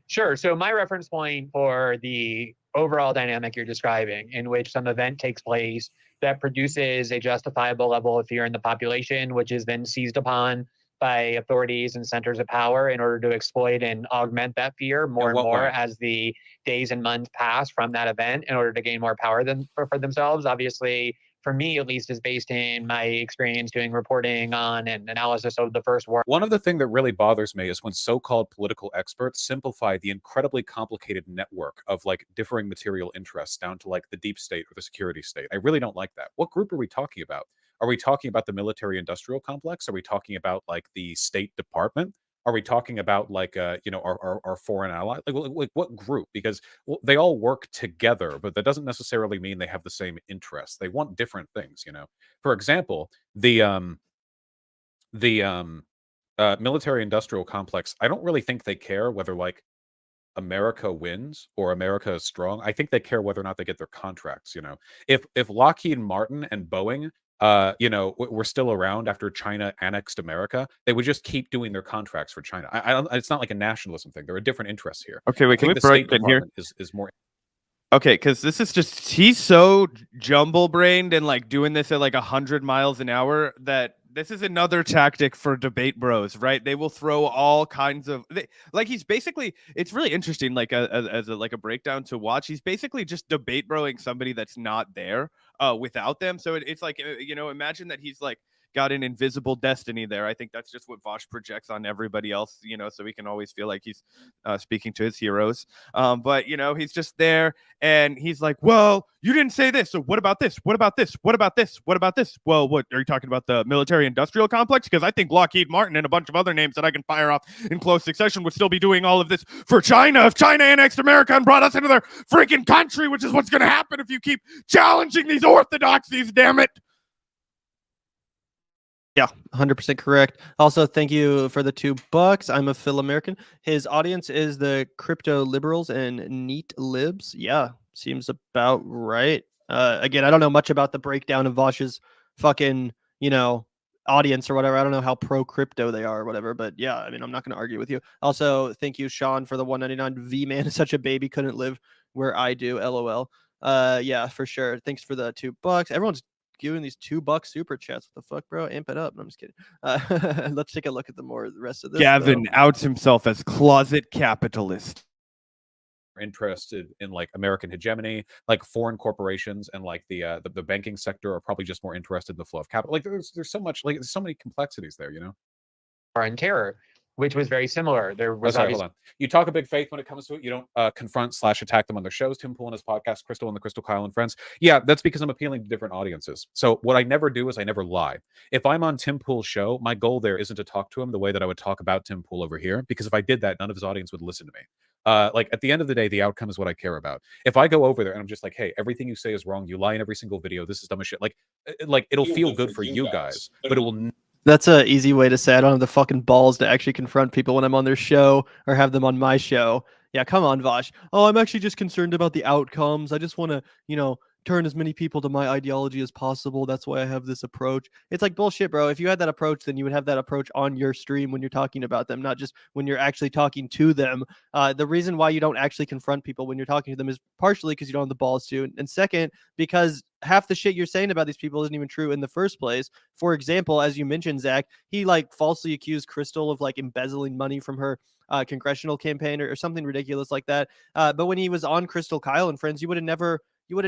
Sure. So my reference point for the overall dynamic you're describing, in which some event takes place that produces a justifiable level of fear in the population, which is then seized upon by authorities and centers of power in order to exploit and augment that fear more and more as the days and months pass from that event in order to gain more power for themselves. Obviously, for me, at least, is based in my experience doing reporting on and analysis of the First War. One of the things that really bothers me is when so-called political experts simplify the incredibly complicated network of like differing material interests down to like the deep state or the security state. I really don't like that. What group are we talking about? Are we talking about the military-industrial complex? Are we talking about like the State Department? Are we talking about like our foreign ally? Like what group? Because they all work together, but that doesn't necessarily mean they have the same interests. They want different things. For example, the military-industrial complex. I don't really think they care whether like America wins or America is strong. I think they care whether or not they get their contracts. If Lockheed Martin and Boeing we're still around after China annexed America, they would just keep doing their contracts for China. It's not like a nationalism thing. There are different interests here. Okay, wait, can we break in here? Is more. Okay, because this is just, he's so jumble-brained and like doing this at like 100 miles an hour that this is another tactic for debate bros, right? They will throw all kinds of he's basically, it's really interesting, like as a breakdown to watch. He's basically just debate broing somebody that's not there without them. So it's like, imagine that he's like got an invisible destiny there. I think that's just what Vaush projects on everybody else, so he can always feel like he's speaking to his heroes. But, he's just there and he's like, well, you didn't say this. So what about this? What about this? What about this? What about this? Well, what are you talking about? The military industrial complex? Because I think Lockheed Martin and a bunch of other names that I can fire off in close succession would still be doing all of this for China if China annexed America and brought us into their freaking country, which is what's going to happen if you keep challenging these orthodoxies, damn it. Yeah, 100% correct. Also, thank you for the $2. I'm a Phil American. His audience is the crypto liberals and neat libs. Yeah, seems about right. Again, I don't know much about the breakdown of Vaush's fucking, audience or whatever. I don't know how pro crypto they are or whatever, but yeah, I mean, I'm not going to argue with you. Also, thank you, Sean, for the $1.99. V-Man is such a baby, couldn't live where I do. LOL. Yeah, for sure. Thanks for the $2. Everyone's giving these $2 super chats. What the fuck, bro? Amp it up. No, I'm just kidding. Let's take a look at the rest of this. Gavin outs himself as closet capitalist. Interested in like American hegemony, like foreign corporations and like the banking sector are probably just more interested in the flow of capital. Like there's so much, like there's so many complexities there, And terror. which was very similar. There Oh, was sorry, obviously hold on. You talk a big faith when it comes to it. You don't confront/attack them on their shows. Tim Pool and his podcast, Crystal and the Crystal Kyle and Friends. Yeah, that's because I'm appealing to different audiences. So what I never do is I never lie. If I'm on Tim Pool's show, my goal there isn't to talk to him the way that I would talk about Tim Pool over here, because if I did that, none of his audience would listen to me. Like at the end of the day, the outcome is what I care about. If I go over there and I'm just like, hey, everything you say is wrong. You lie in every single video. This is dumb as shit. Like it'll feel good for you guys, but it will. That's a easy way to say I don't have the fucking balls to actually confront people when I'm on their show or have them on my show. Yeah, come on, Vaush. Oh, I'm actually just concerned about the outcomes. I just want to, turn as many people to my ideology as possible. That's why I have this approach. It's like bullshit, bro. If you had that approach, then you would have that approach on your stream when you're talking about them, not just when you're actually talking to them. The reason why you don't actually confront people when you're talking to them is partially because you don't have the balls to, and second, because half the shit you're saying about these people isn't even true in the first place. For example, as you mentioned, Zach, he falsely accused Crystal of embezzling money from her congressional campaign or something ridiculous like that. But when he was on Crystal, Kyle, and Friends, you would have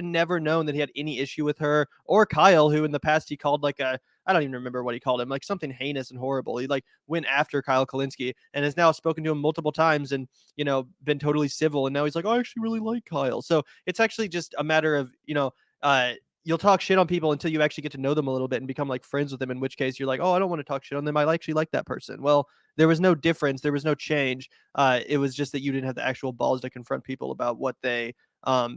never known that he had any issue with her or Kyle, who in the past he called I don't even remember what he called him, something heinous and horrible. He went after Kyle Kalinske and has now spoken to him multiple times and, been totally civil. And now he's like, I actually really like Kyle. So it's actually just a matter of, you'll talk shit on people until you actually get to know them a little bit and become friends with them, in which case you're like, oh, I don't want to talk shit on them. I actually like that person. Well, there was no difference. There was no change. It was just that you didn't have the actual balls to confront people about what they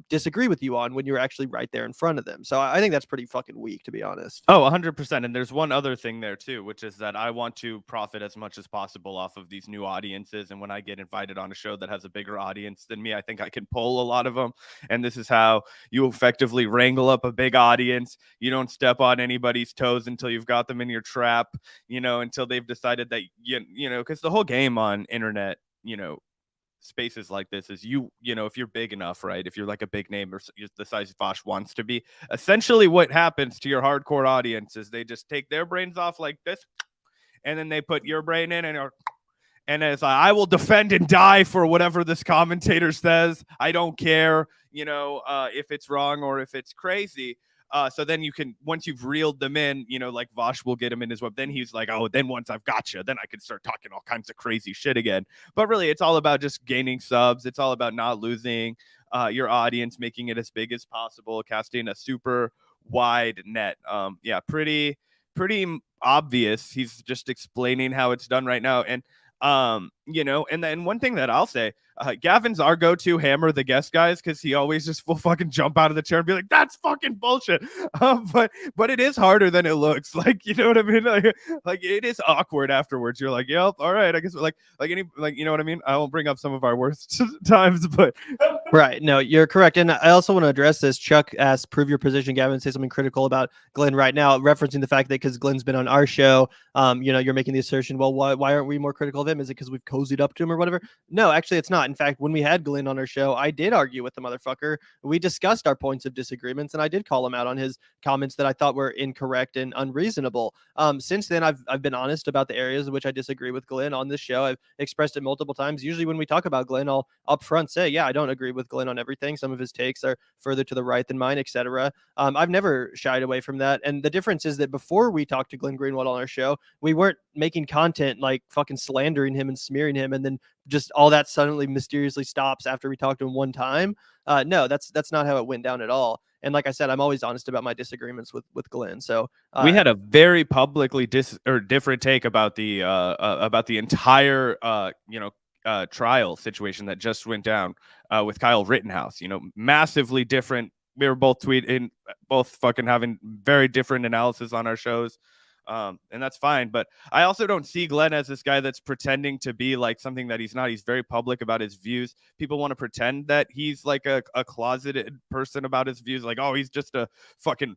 disagree with you on when you're actually right there in front of them. So I think that's pretty fucking weak, to be honest. Oh, 100%. And there's one other thing there too, which is that I want to profit as much as possible off of these new audiences. And when I get invited on a show that has a bigger audience than me, I think I can pull a lot of them. And this is how you effectively wrangle up a big audience. You don't step on anybody's toes until you've got them in your trap, until they've decided that, because the whole game on internet, spaces like this is if you're big enough, right? If you're like a big name or the size Vaush wants to be, essentially what happens to your hardcore audience is they just take their brains off like this, and then they put your brain in, and it's like, I will defend and die for whatever this commentator says. I don't care, if it's wrong or if it's crazy. So then you can, once you've reeled them in, like Vaush will get him in his web. Then he's like, oh, then once I've got you, then I can start talking all kinds of crazy shit again. But really, it's all about just gaining subs. It's all about not losing your audience, making it as big as possible, casting a super wide net. Yeah, pretty obvious. He's just explaining how it's done right now. And, and then one thing that I'll say, Gavin's our go-to hammer the guest guys, because he always just will fucking jump out of the chair and be like, that's fucking bullshit. But it is harder than it looks. You know what I mean? Like it is awkward afterwards. You're like, yep, all right, I guess you know what I mean? I won't bring up some of our worst times, but right. No, you're correct. And I also want to address this. Chuck asked, prove your position, Gavin, say something critical about Glenn right now, referencing the fact that because Glenn's been on our show, you're making the assertion, well, why aren't we more critical of him? Is it because we've cozied up to him or whatever? No, actually, it's not. In fact, when we had Glenn on our show, I did argue with the motherfucker. We discussed our points of disagreements, and I did call him out on his comments that I thought were incorrect and unreasonable. Since then, I've been honest about the areas in which I disagree with Glenn on this show. I've expressed it multiple times. Usually when we talk about Glenn, I'll up front say, yeah, I don't agree with Glenn on everything. Some of his takes are further to the right than mine, etc. I've never shied away from that. And the difference is that before we talked to Glenn Greenwald on our show, we weren't making content like fucking slandering him and smearing him, and then just all that suddenly mysteriously stops after we talked to him one time. No, that's not how it went down at all. And like I said, I'm always honest about my disagreements with Glenn. So we had a very publicly different take about the entire trial situation that just went down with Kyle Rittenhouse. Massively different. We were both tweeting, both fucking having very different analysis on our shows. And that's fine. But I also don't see Glenn as this guy that's pretending to be like something that he's not. He's very public about his views. People want to pretend that he's like a closeted person about his views. Like, oh, he's just a fucking,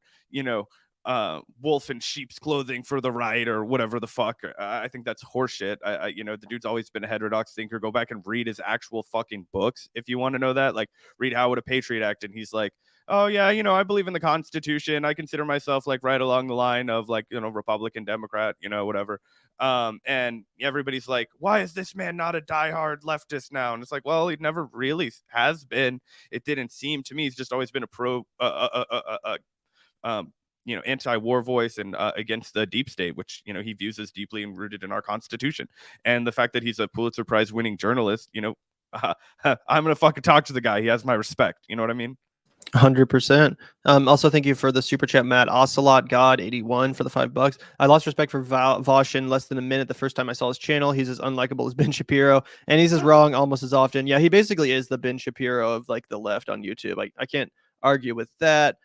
wolf in sheep's clothing for the right or whatever the fuck. I think that's horseshit. The dude's always been a heterodox thinker. Go back and read his actual fucking books if you want to know that. Like, read How Would a Patriot Act, and he's like, oh yeah, I believe in the Constitution. I consider myself like right along the line of like, Republican, Democrat, whatever. And everybody's like, why is this man not a diehard leftist now? And it's like, well, he never really has been. It didn't seem to me. He's just always been a pro, anti-war voice and against the deep state, which he views as deeply rooted in our Constitution. And the fact that he's a Pulitzer Prize winning journalist, I'm gonna fucking talk to the guy. He has my respect. You know what I mean? 100%. Also, thank you for the super chat, Matt Ocelot God 81 for the $5. I lost respect for Vaush in less than a minute the first time I saw his channel. He's as unlikable as Ben Shapiro, and he's as wrong almost as often. Yeah, he basically is the Ben Shapiro of like the left on YouTube. I can't argue with that.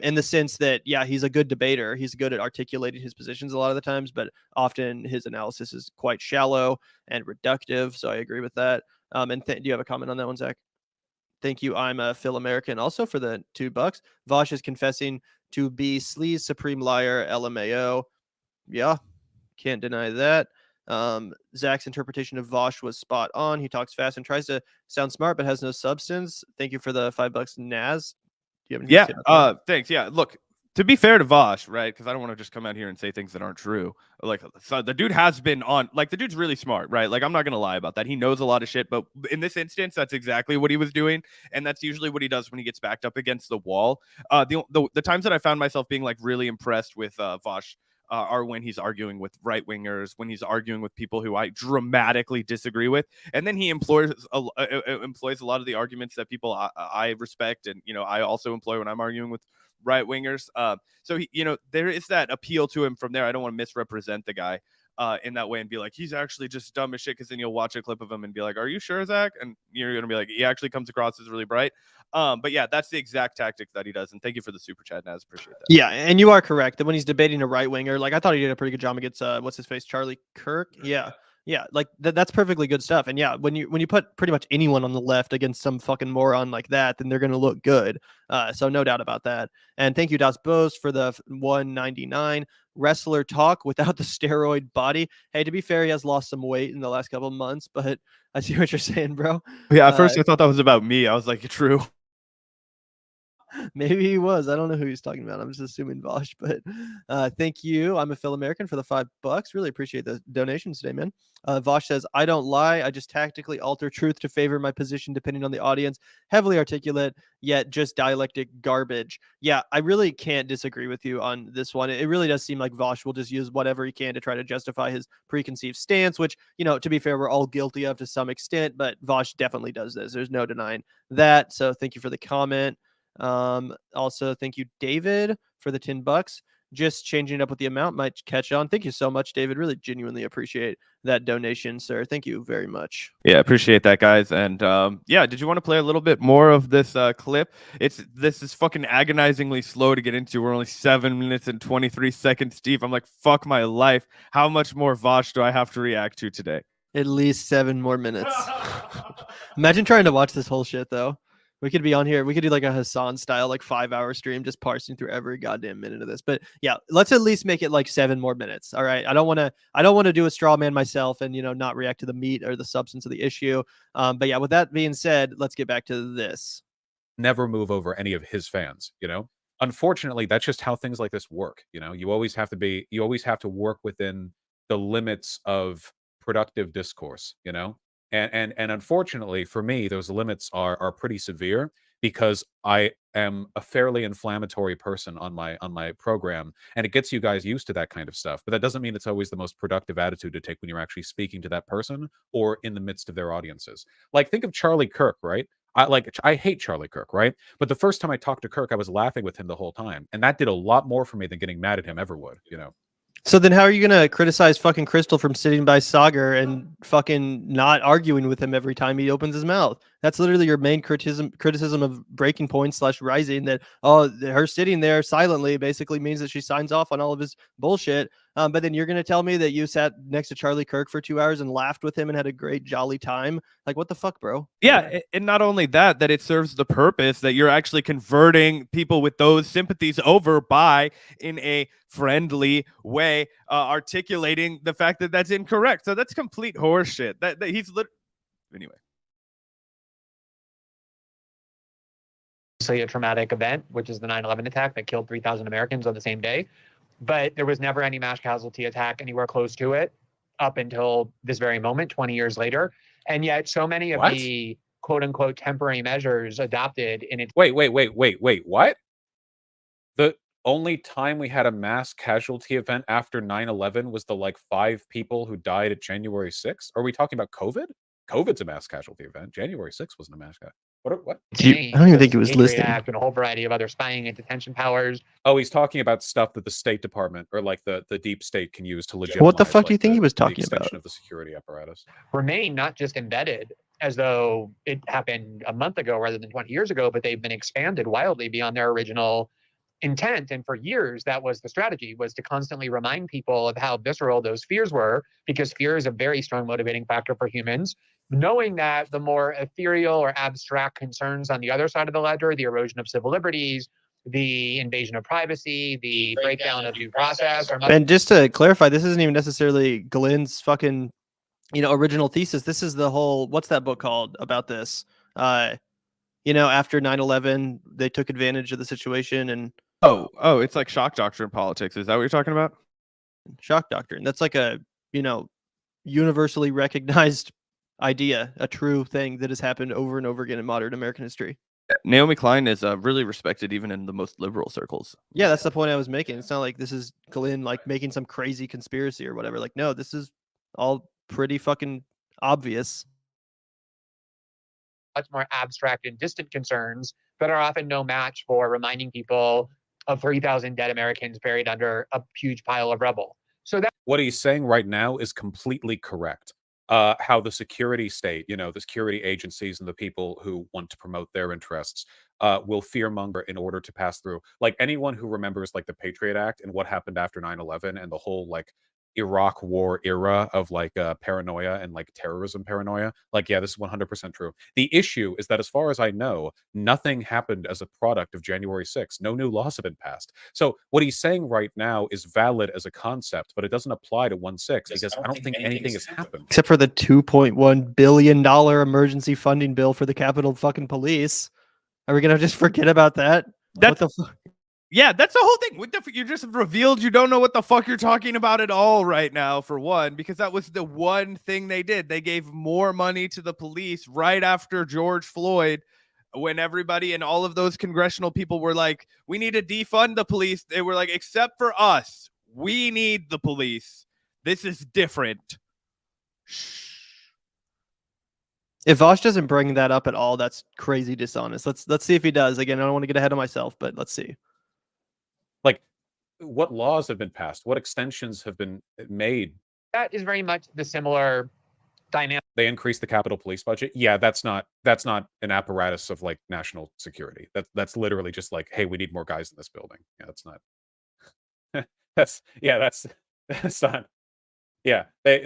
In the sense that, yeah, he's a good debater. He's good at articulating his positions a lot of the times, but often his analysis is quite shallow and reductive. So I agree with that. And do you have a comment on that one, Zach? Thank you. I'm a Phil American also for the $2. Vaush is confessing to be Sleaze's supreme liar, LMAO. Yeah, can't deny that. Zach's interpretation of Vaush was spot on. He talks fast and tries to sound smart, but has no substance. Thank you for the $5, Naz. Do you have anything to say about that? Thanks. Yeah, look, to be fair to Vaush, right? Because I don't want to just come out here and say things that aren't true. Like, so the dude has been on, like, the dude's really smart, right? Like, I'm not going to lie about that. He knows a lot of shit, but in this instance, that's exactly what he was doing. And that's usually what he does when he gets backed up against the wall. The times that I found myself being like really impressed with Vaush are when he's arguing with right-wingers, when he's arguing with people who I dramatically disagree with. And then he employs a lot of the arguments that people I respect. And, I also employ when I'm arguing with right-wingers. So he, there is that appeal to him from there. I don't want to misrepresent the guy in that way and be like, he's actually just dumb as shit, because then you'll watch a clip of him and be like, are you sure, Zach? And you're going to be like, he actually comes across as really bright. But yeah, that's the exact tactic that he does. And thank you for the super chat, Naz. Appreciate that. Yeah, and you are correct that when he's debating a right-winger, like I thought he did a pretty good job against what's his face, Charlie Kirk. Yeah, like that's perfectly good stuff. And yeah, when you put pretty much anyone on the left against some fucking moron like that, then they're gonna look good. So no doubt about that. And thank you, Das Bose, for the 199 wrestler talk without the steroid body. Hey, to be fair, he has lost some weight in the last couple of months, but I see what you're saying, bro. Yeah, at first I thought that was about me. I was like, true. Maybe he was. I don't know who he's talking about. I'm just assuming Vaush, but thank you. I'm a Phil American for the $5. Really appreciate the donations today, man. Vaush says, I don't lie. I just tactically alter truth to favor my position depending on the audience. Heavily articulate, yet just dialectic garbage. Yeah, I really can't disagree with you on this one. It really does seem like Vaush will just use whatever he can to try to justify his preconceived stance, which, to be fair, we're all guilty of to some extent, but Vaush definitely does this. There's no denying that. So thank you for the comment. Also, thank you, David, for the $10. Just changing it up with the amount might catch on. Thank you so much, David. Really genuinely appreciate that donation, sir. Thank you very much. Yeah, appreciate that, guys. And yeah, did you want to play a little bit more of this clip? This is fucking agonizingly slow to get into. We're only 7 minutes and 23 seconds deep. I'm like, fuck my life. How much more Vaush do I have to react to today? At least 7 more minutes. Imagine trying to watch this whole shit, though. We could be on here. We could do like a Hassan style, like 5-hour stream, just parsing through every goddamn minute of this. But yeah, let's at least make it like 7 more minutes. All right. I don't want to do a straw man myself and, not react to the meat or the substance of the issue. But yeah, with that being said, let's get back to this. Never move over any of his fans, Unfortunately, that's just how things like this work. You always have to work within the limits of productive discourse, And unfortunately for me, those limits are pretty severe, because I am a fairly inflammatory person on my program, and it gets you guys used to that kind of stuff. But that doesn't mean it's always the most productive attitude to take when you're actually speaking to that person or in the midst of their audiences. Like, think of Charlie Kirk, right? I hate Charlie Kirk, right? But the first time I talked to Kirk, I was laughing with him the whole time, and that did a lot more for me than getting mad at him ever would, So then how are you going to criticize fucking Crystal from sitting by Sagar and fucking not arguing with him every time he opens his mouth? That's literally your main criticism of Breaking Point / Rising, that, her sitting there silently basically means that she signs off on all of his bullshit. But then you're going to tell me that you sat next to Charlie Kirk for 2 hours and laughed with him and had a great jolly time? Like, what the fuck, bro? Yeah, and not only that it serves the purpose that you're actually converting people with those sympathies over by, in a friendly way, articulating the fact that that's incorrect. So that's complete horseshit. That he's anyway. A traumatic event, which is the 9/11 attack that killed 3,000 Americans on the same day. But there was never any mass casualty attack anywhere close to it up until this very moment, 20 years later. And yet so many of the quote unquote temporary measures adopted in it. Wait, what? only time we had a mass casualty event after 9/11 was the like 5 people who died at January 6th. Are we talking about COVID? COVID's a mass casualty event. January 6th wasn't a mass casualty. What? I don't even think it was Patriot listed. Act and a whole variety of other spying and detention powers. Oh, he's talking about stuff that the State Department or like the deep state can use to legitimize. What the fuck do you like, think he was the talking extension about? of the security apparatus. Remain not just embedded as though it happened a month ago rather than 20 years ago, but they've been expanded wildly beyond their original intent. And for years, that was the strategy, was to constantly remind people of how visceral those fears were, because fear is a very strong motivating factor for humans. Knowing that the more ethereal or abstract concerns on the other side of the ledger, the erosion of civil liberties, the invasion of privacy, the breakdown of due process, are much And just to clarify, this isn't even necessarily Glenn's fucking, original thesis. This is the whole, what's that book called about this? After 9/11, they took advantage of the situation and Oh, it's like shock doctrine politics. Is that what you're talking about? shock doctrine. That's like a, universally recognized idea, a true thing that has happened over and over again in modern American history. Naomi Klein is really respected even in the most liberal circles. Yeah, that's the point I was making. It's not like this is Glenn like making some crazy conspiracy or whatever. Like, no, this is all pretty fucking obvious. much more abstract and distant concerns that are often no match for reminding people of 3,000 dead Americans buried under a huge pile of rubble. So that What he's saying right now is completely correct. How the security state, the security agencies and the people who want to promote their interests will fearmonger in order to pass through. Like anyone who remembers like the Patriot Act and what happened after 9/11 and the whole like Iraq war era of like paranoia and like terrorism paranoia. Like, yeah, this is 100% true. The issue is that as far as I know, nothing happened as a product of January 6th. No new laws have been passed. So what he's saying right now is valid as a concept, but it doesn't apply to 1/6 because I don't think anything has happened. Except for the $2.1 billion emergency funding bill for the Capitol fucking Police. Are we gonna just forget about that? What the fuck? Yeah, that's the whole thing. What the you just revealed you don't know what the fuck you're talking about at all right now, for one, because that was the one thing they did. They gave more money to the police right after George Floyd, when everybody and all of those congressional people were like, we need to defund the police. They were like, except for us, we need the police. This is different. Shh. If Vaush doesn't bring that up at all, that's crazy dishonest. Let's see if he does. Again, I don't want to get ahead of myself, but let's see. Like, what laws have been passed? What extensions have been made? that is very much the similar dynamic. They increased the Capitol Police budget. Yeah, that's not an apparatus of like national security. That's literally just like, hey, we need more guys in this building. Yeah, that's not. That's not. Yeah, they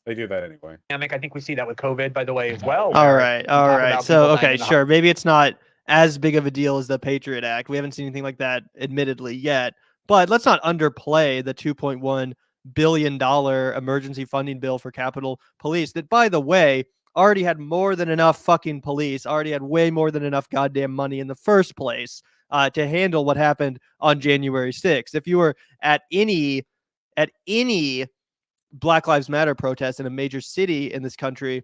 do that anyway. I think we see that with COVID, by the way, as well. All where right. we talk about So, people okay, dying in the sure. Maybe it's not as big of a deal as the Patriot Act. We haven't seen anything like that, admittedly, yet. But let's not underplay the $2.1 billion emergency funding bill for Capitol Police that, by the way, already had more than enough fucking police, already had way more than enough goddamn money in the first place to handle what happened on January 6th. If you were at any Black Lives Matter protest in a major city in this country,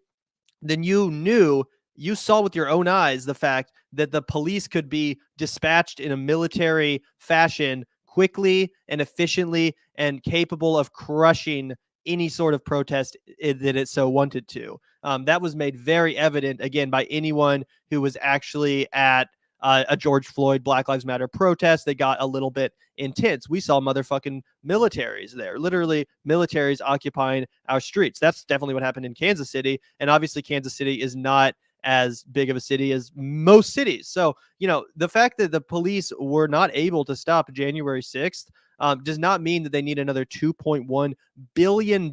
then you saw with your own eyes the fact that the police could be dispatched in a military fashion quickly and efficiently and capable of crushing any sort of protest that it so wanted to. That was made very evident, again, by anyone who was actually at a George Floyd Black Lives Matter protest. They got a little bit intense. We saw motherfucking militaries there, literally militaries occupying our streets. That's definitely what happened in Kansas City. And obviously Kansas City is not as big of a city as most cities. So, the fact that the police were not able to stop January 6th does not mean that they need another $2.1 billion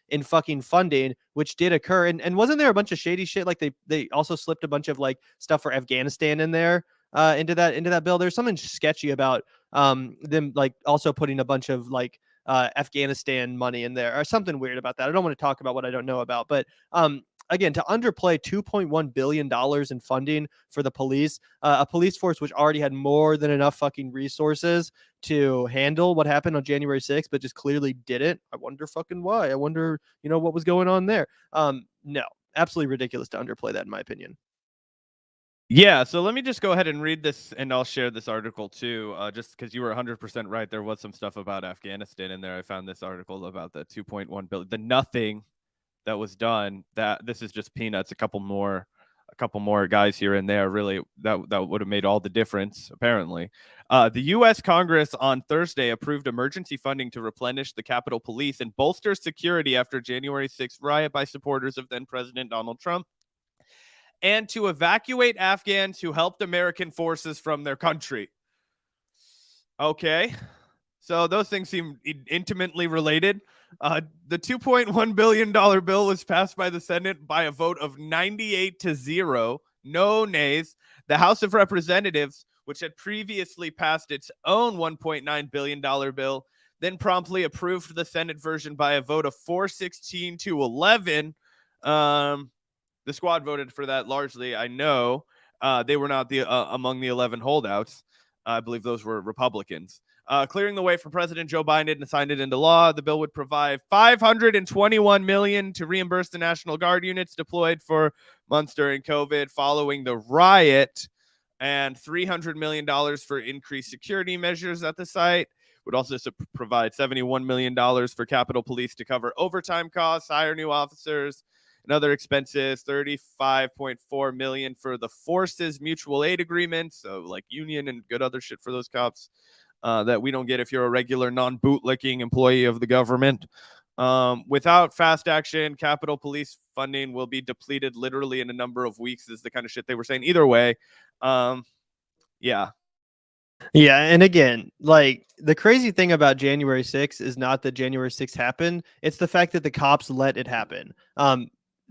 in fucking funding, which did occur. And wasn't there a bunch of shady shit? Like they also slipped a bunch of like stuff for Afghanistan in there into that bill. There's something sketchy about them like also putting a bunch of like Afghanistan money in there or something weird about that. I don't want to talk about what I don't know about, but again, to underplay $2.1 billion in funding for the police, a police force which already had more than enough fucking resources to handle what happened on January 6th, but just clearly didn't. I wonder fucking why. I wonder, what was going on there. No, absolutely ridiculous to underplay that, in my opinion. Yeah, so let me just go ahead and read this, and I'll share this article too, just because you were 100% right. There was some stuff about Afghanistan in there. I found this article about the 2.1 billion, the nothing that was done. That this is just peanuts. A couple more guys here and there. Really, that would have made all the difference. Apparently, the U.S. Congress on Thursday approved emergency funding to replenish the Capitol Police and bolster security after January 6th riot by supporters of then President Donald Trump, and to evacuate Afghans who helped American forces from their country. Okay, so those things seem intimately related. The $2.1 billion bill was passed by the Senate by a vote of 98-0, no nays. The House of Representatives, which had previously passed its own $1.9 billion bill, then promptly approved the Senate version by a vote of 416-11. The squad voted for that largely. I know they were not among the 11 holdouts. I believe those were Republicans. Clearing the way for President Joe Biden and signed it into law. The bill would provide $521 million to reimburse the National Guard units deployed for months during COVID following the riot, and $300 million for increased security measures at the site. Would also provide $71 million for Capitol Police to cover overtime costs, hire new officers, and other expenses. $35.4 million for the forces mutual aid agreement, so like union and good other shit for those cops that we don't get if you're a regular non-bootlicking employee of the government. Without fast action, Capitol Police funding will be depleted literally in a number of weeks, is the kind of shit they were saying. Either way, yeah. Yeah, and again, like the crazy thing about January 6th is not that January 6th happened. It's the fact that the cops let it happen.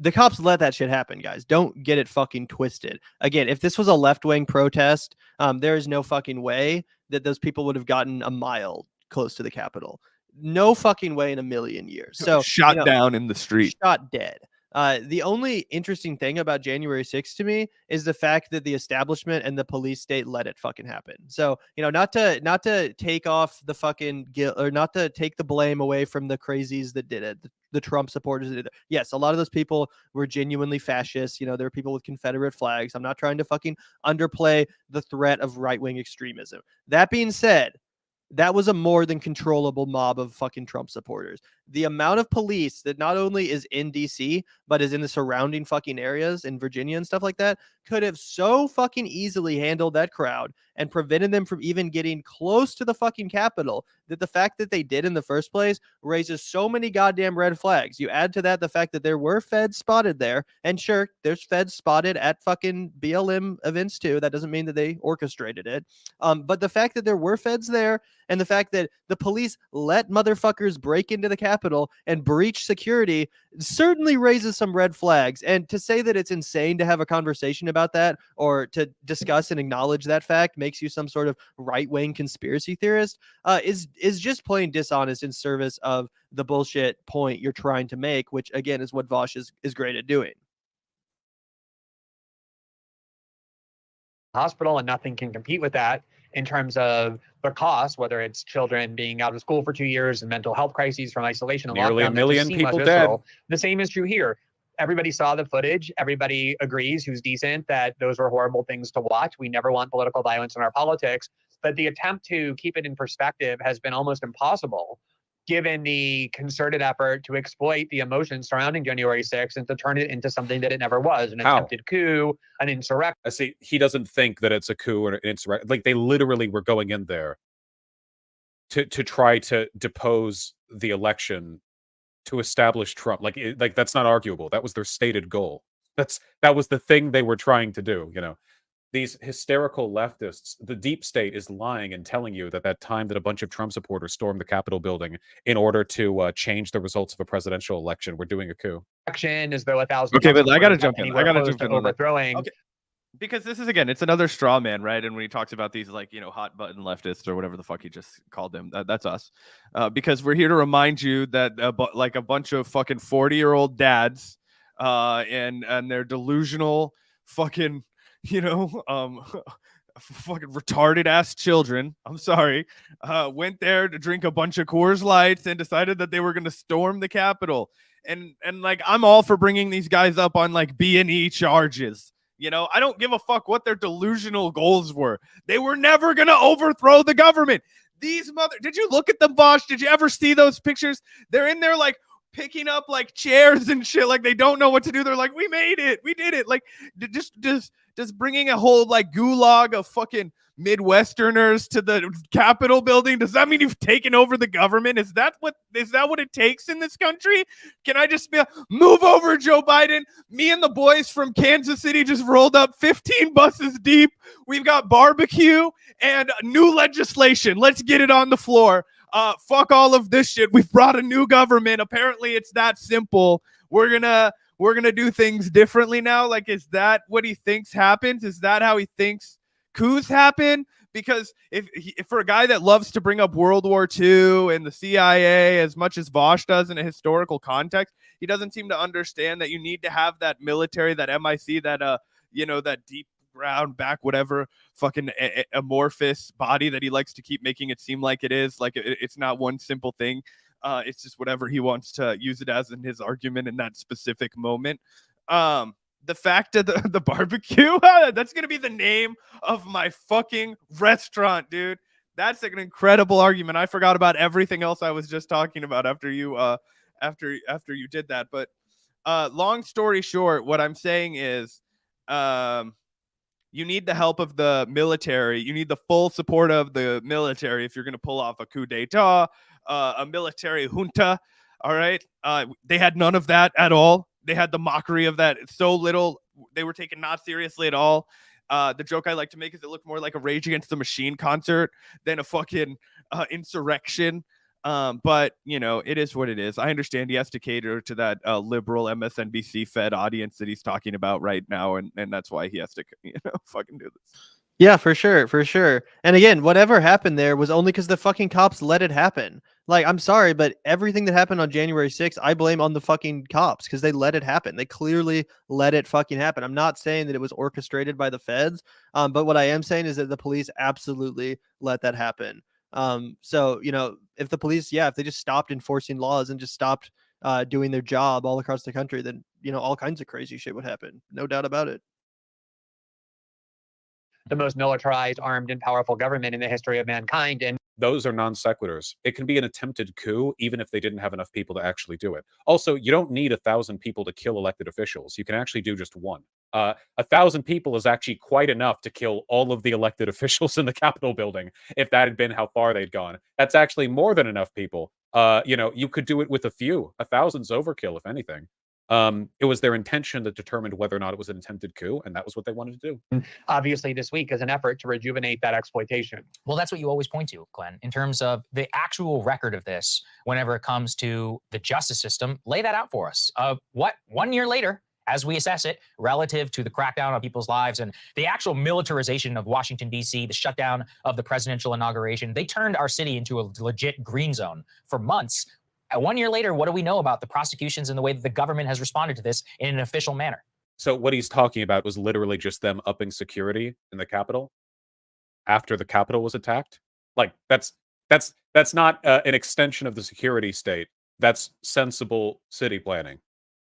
The cops let that shit happen, guys. Don't get it fucking twisted. Again, if this was a left-wing protest, there is no fucking way that those people would have gotten a mile close to the Capitol. No fucking way in a million years. So shot down in the street. Shot dead. The only interesting thing about January 6th to me is the fact that the establishment and the police state let it fucking happen. So, not to take off the fucking guilt, or not to take the blame away from the crazies that did it, the Trump supporters that did it. Yes, a lot of those people were genuinely fascists. There were people with Confederate flags. I'm not trying to fucking underplay the threat of right-wing extremism. That being said, that was a more than controllable mob of fucking Trump supporters. The amount of police that not only is in DC, but is in the surrounding fucking areas in Virginia and stuff like that, could have so fucking easily handled that crowd and prevented them from even getting close to the fucking Capitol, that the fact that they did in the first place raises so many goddamn red flags. You add to that the fact that there were feds spotted there, and sure, there's feds spotted at fucking BLM events too. That doesn't mean that they orchestrated it. But the fact that there were feds there, and the fact that the police let motherfuckers break into the Capitol and breach security certainly raises some red flags. And to say that it's insane to have a conversation about that, or to discuss and acknowledge that fact, makes you some sort of right-wing conspiracy theorist, is just plain dishonest in service of the bullshit point you're trying to make, which again is what Vaush is great at doing. Hospital, and nothing can compete with that in terms of the cost, whether it's children being out of school for 2 years and mental health crises from isolation and Nearly lockdown. a million that just seem people less dead. visceral. The same is true here. Everybody saw the footage. Everybody agrees, who's decent, that those were horrible things to watch. We never want political violence in our politics. But the attempt to keep it in perspective has been almost impossible, given the concerted effort to exploit the emotions surrounding January 6th and to turn it into something that it never was, an attempted coup, an insurrection. I see. He doesn't think that it's a coup or an insurrection. Like, they literally were going in there to try to depose the election, to establish Trump. Like that's not arguable. That was their stated goal. That was the thing they were trying to do. These hysterical leftists, the deep state is lying and telling you that time that a bunch of Trump supporters stormed the Capitol building in order to change the results of a presidential election, we're doing a coup. As though 1,000. Okay, but I gotta jump in. I gotta jump in on that. Overthrowing. Okay. Because this is, again, it's another straw man, right? And when he talks about these, like, hot button leftists or whatever the fuck he just called them, that's us. Because we're here to remind you that like a bunch of fucking 40-year-old dads and their delusional fucking, fucking retarded ass children, I'm sorry, went there to drink a bunch of Coors Lights and decided that they were going to storm the Capitol. And like, I'm all for bringing these guys up on like B&E charges. You know, I don't give a fuck what their delusional goals were. They were never going to overthrow the government. These did you look at them, Vaush? Did you ever see those pictures? They're in there like picking up like chairs and shit. Like they don't know what to do. They're like, we made it. We did it. Like just bringing a whole like gulag of fucking Midwesterners to the Capitol building. Does that mean you've taken over the government? Is that what it takes in this country? Can I just move over, Joe Biden? Me and the boys from Kansas City just rolled up 15 buses deep. We've got barbecue and new legislation. Let's get it on the floor. Fuck all of this shit. We've brought a new government. Apparently it's that simple. We're gonna do things differently now. Like, is that what he thinks happens? Is that how he thinks coups happen? Because if for a guy that loves to bring up World War II and the CIA as much as Vaush does in a historical context, he doesn't seem to understand that you need to have that military, that MIC, that that deep ground back, whatever fucking amorphous body that he likes to keep making it seem like it is. Like it's not one simple thing. It's just whatever he wants to use it as in his argument in that specific moment. The fact of the barbecue, that's going to be the name of my fucking restaurant, dude. That's an incredible argument. I forgot about everything else I was just talking about after you did that. But long story short, what I'm saying is you need the help of the military. You need the full support of the military if you're going to pull off a coup d'etat, a military junta. All right. They had none of that at all. They had the mockery of that. It's so little. They were taken not seriously at all. The joke I like to make is it looked more like a Rage Against the Machine concert than a fucking insurrection. But, it is what it is. I understand he has to cater to that liberal MSNBC fed audience that he's talking about right now. And that's why he has to, fucking do this. Yeah, for sure. For sure. And again, whatever happened there was only because the fucking cops let it happen. Like, I'm sorry, but everything that happened on January 6th, I blame on the fucking cops because they let it happen. They clearly let it fucking happen. I'm not saying that it was orchestrated by the feds, but what I am saying is that the police absolutely let that happen. So, if the police, if they just stopped enforcing laws and just stopped doing their job all across the country, then, all kinds of crazy shit would happen. No doubt about it. The most militarized, armed, and powerful government in the history of mankind. And those are non sequiturs. It can be an attempted coup, even if they didn't have enough people to actually do it. Also, you don't need 1,000 people to kill elected officials. You can actually do just one. 1,000 people is actually quite enough to kill all of the elected officials in the Capitol building. If that had been how far they'd gone, that's actually more than enough people. You could do it with a few. 1,000's overkill, if anything. It was their intention that determined whether or not it was an attempted coup, and that was what they wanted to do. Obviously, this week is an effort to rejuvenate that exploitation. Well, that's what you always point to, Glenn, in terms of the actual record of this whenever it comes to the justice system. Lay that out for us. 1 year later, as we assess it relative to the crackdown on people's lives and the actual militarization of Washington, D.C., the shutdown of the presidential inauguration, they turned our city into a legit green zone for months. 1 year later, what do we know about the prosecutions and the way that the government has responded to this in an official manner? So what he's talking about was literally just them upping security in the Capitol after the Capitol was attacked. Like that's not an extension of the security state. That's sensible city planning.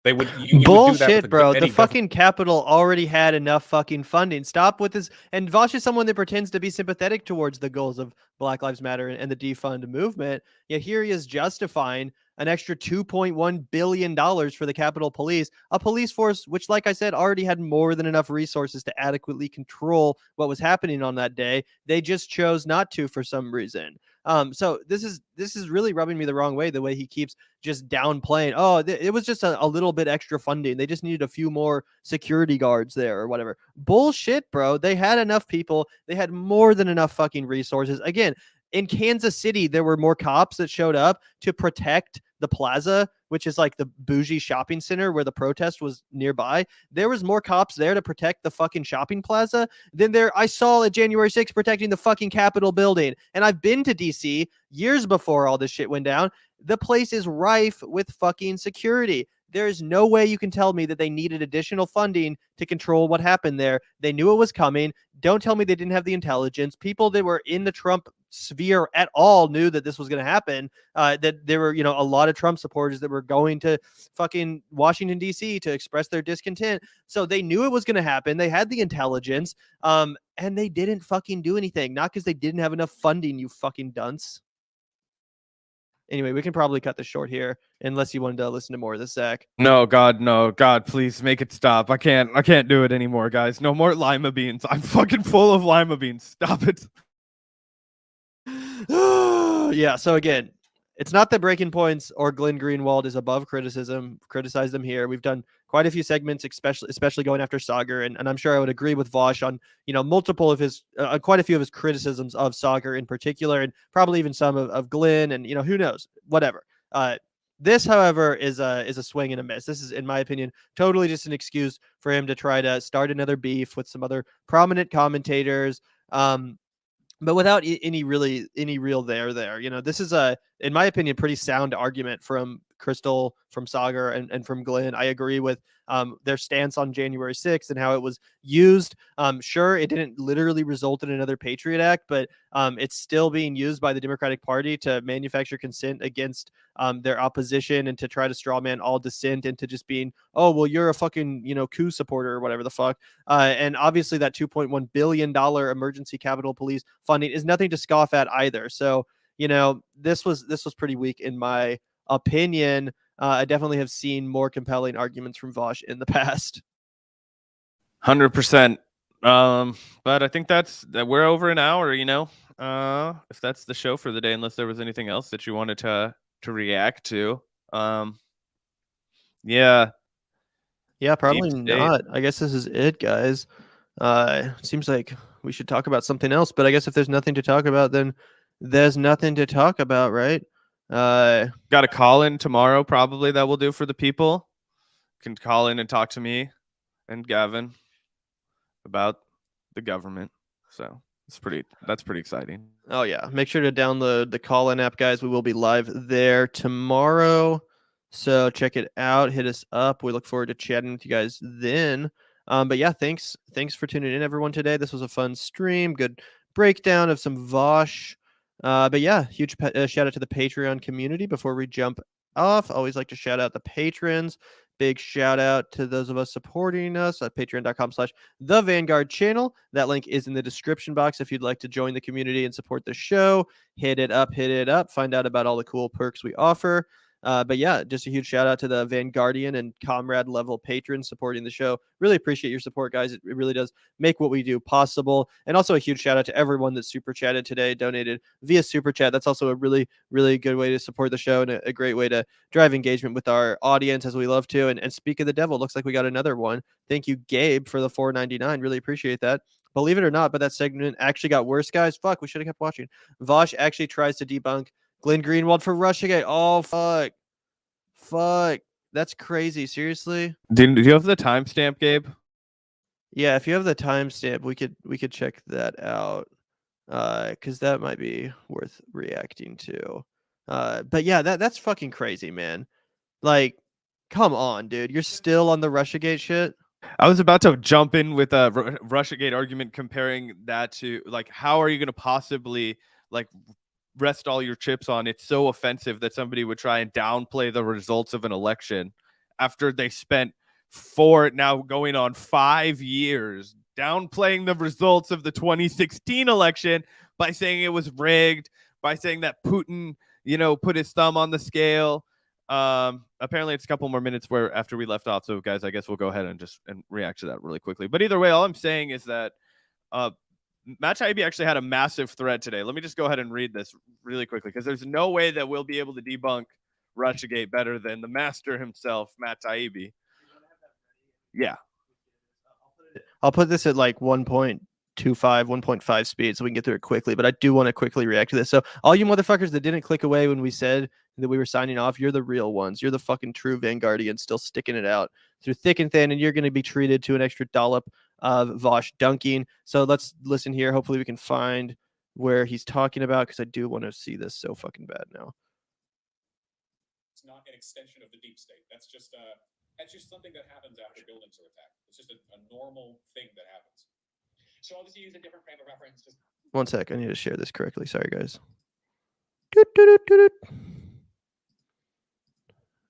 They would bullshit, bro. The fucking Capitol already had enough fucking funding. Stop with this. And Vaush is someone that pretends to be sympathetic towards the goals of Black Lives Matter and the defund movement. Yet here he is justifying an extra $2.1 billion for the Capitol Police, a police force which, like I said, already had more than enough resources to adequately control what was happening on that day. They just chose not to for some reason. So this is really rubbing me the wrong way, the way he keeps just downplaying. Oh, it was just a little bit extra funding. They just needed a few more security guards there or whatever. Bullshit, bro. They had enough people. They had more than enough fucking resources. Again, in Kansas City, there were more cops that showed up to protect the plaza, which is like the bougie shopping center where the protest was nearby. There was more cops there to protect the fucking shopping plaza than there I saw at January 6th protecting the fucking Capitol building. And I've been to DC years before all this shit went down. The place is rife with fucking security. There is no way you can tell me that they needed additional funding to control what happened there. They knew it was coming. Don't tell me they didn't have the intelligence. People that were in the Trump sphere at all knew that this was going to happen. That there were, a lot of Trump supporters that were going to fucking Washington, D.C. to express their discontent. So they knew it was going to happen. They had the intelligence, and they didn't fucking do anything. Not because they didn't have enough funding, you fucking dunce. Anyway, we can probably cut this short here, unless you wanted to listen to more of this, Zach. No, God, please make it stop. I can't do it anymore, guys. No more lima beans. I'm fucking full of lima beans. Stop it. Yeah, so again, it's not that Breaking Points or Glenn Greenwald is above criticism. Criticize them here. We've done quite a few segments, especially going after Sagar, and I'm sure I would agree with Vaush on multiple of his, quite a few of his criticisms of Sagar in particular, and probably even some of Glenn, and who knows, whatever. This, however, is a swing and a miss. This is, in my opinion, totally just an excuse for him to try to start another beef with some other prominent commentators. But without any real there. This is in my opinion, pretty sound argument from Crystal, from Sagar, and from Glenn. I agree with their stance on January 6th and how it was used. Sure, it didn't literally result in another Patriot Act, but it's still being used by the Democratic Party to manufacture consent against their opposition and to try to strawman all dissent into just being, oh, well, you're a fucking, coup supporter or whatever the fuck. And obviously that $2.1 billion emergency Capitol Police funding is nothing to scoff at either. So, this was pretty weak in my opinion. I definitely have seen more compelling arguments from Vaush in the past. 100%. But I think that we're over an hour, if that's the show for the day, unless there was anything else that you wanted to react to. Yeah, probably not. I guess this is it, guys. Seems like we should talk about something else, but I guess if there's nothing to talk about, then there's nothing to talk about, right? Got a call in tomorrow, probably, that will do for the people. Can call in and talk to me and Gavin about the government. So that's pretty exciting. Oh yeah, make sure to download the call-in app, guys. We will be live there tomorrow, so check it out. Hit us up. We look forward to chatting with you guys then. But yeah, thanks for tuning in, everyone, today. This was a fun stream. Good breakdown of some Vaush. But yeah, huge shout out to the Patreon community before we jump off. Always like to shout out the patrons. Big shout out to those of us supporting us at patreon.com/the Vanguard channel. That link is in the description box if you'd like to join the community and support the show. Hit it up. Find out about all the cool perks we offer. But yeah, just a huge shout out to the Vanguardian and comrade level patrons supporting the show. Really appreciate your support, guys. It really does make what we do possible. And also a huge shout out to everyone that super chatted today, donated via super chat. That's also a really, really good way to support the show and a great way to drive engagement with our audience, as we love to. And speak of the devil, looks like we got another one. Thank you, Gabe, for the $4.99. Really appreciate that. Believe it or not, but that segment actually got worse, guys. Fuck, we should have kept watching. Vaush actually tries to debunk Glenn Greenwald for Russiagate. Oh, fuck. That's crazy. Seriously? Do you have the timestamp, Gabe? Yeah, if you have the timestamp, we could check that out. Because that might be worth reacting to. But yeah, that's fucking crazy, man. Like, come on, dude. You're still on the Russiagate shit? I was about to jump in with a Russiagate argument, comparing that to, like, how are you going to possibly, like, rest all your chips on it's so offensive that somebody would try and downplay the results of an election after they spent now going on 5 years downplaying the results of the 2016 election by saying it was rigged, by saying that Putin, put his thumb on the scale. Apparently it's a couple more minutes after we left off. So guys, I guess we'll go ahead and react to that really quickly. But either way, all I'm saying is that, Matt Taibbi actually had a massive thread today. Let me just go ahead and read this really quickly, because there's no way that we'll be able to debunk Russiagate better than the master himself, Matt Taibbi. Yeah. I'll put this at like 1.25, 1.5 speed so we can get through it quickly, but I do want to quickly react to this. So all you motherfuckers that didn't click away when we said that we were signing off, you're the real ones. You're the fucking true Vanguardians still sticking it out through thick and thin, and you're going to be treated to an extra dollop of Vaush dunking. So let's listen here. Hopefully we can find where he's talking about, because I do want to see this so fucking bad now. It's not an extension of the deep state. That's just something that happens after buildings are attacked. It's just a normal thing that happens. So I'll just use a different frame of reference. Just 1 sec. I need to share this correctly. Sorry, guys. Doot, doot, doot, doot, doot.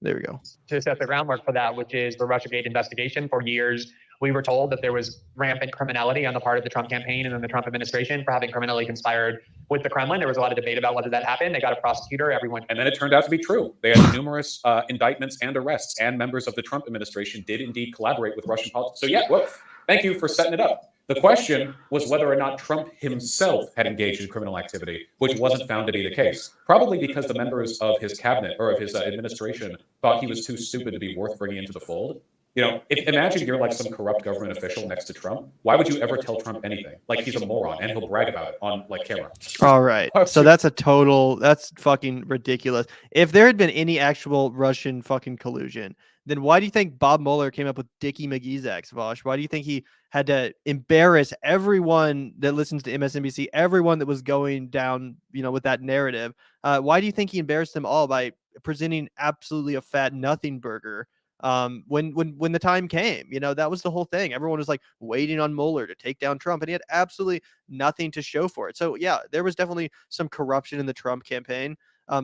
There we go. To set the groundwork for that, which is the Russiagate investigation. For years, we were told that there was rampant criminality on the part of the Trump campaign and then the Trump administration for having criminally conspired with the Kremlin. There was a lot of debate about whether that happened. They got a prosecutor, everyone. And then it turned out to be true. They had numerous indictments and arrests, and members of the Trump administration did indeed collaborate with Russian politics. So yeah, well, thank you for setting it up. The question was whether or not Trump himself had engaged in criminal activity, which wasn't found to be the case. Probably because the members of his cabinet or of his administration thought he was too stupid to be worth bringing into the fold. You know, imagine you're like some corrupt government official next to Trump. Why would you ever tell Trump anything? Like, he's a moron, and he'll brag about it on like camera. All right. So that's fucking ridiculous. If there had been any actual Russian fucking collusion, then why do you think Bob Mueller came up with Dickie McGee's ex, Vaush? Why do you think he had to embarrass everyone that listens to MSNBC, everyone that was going down, with that narrative? Why do you think he embarrassed them all by presenting absolutely a fat nothing burger? When the time came, that was the whole thing. Everyone was like waiting on Mueller to take down Trump, and he had absolutely nothing to show for it. So yeah, there was definitely some corruption in the Trump campaign,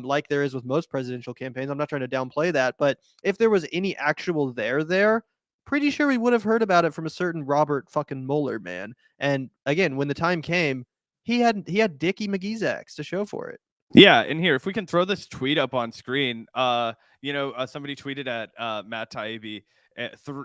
like there is with most presidential campaigns. I'm not trying to downplay that, but if there was any actual there, pretty sure we would have heard about it from a certain Robert fucking Mueller, man. And again, when the time came, he had Dickie McGee's ex to show for it. Yeah, and here, if we can throw this tweet up on screen, somebody tweeted at Matt Taibbi,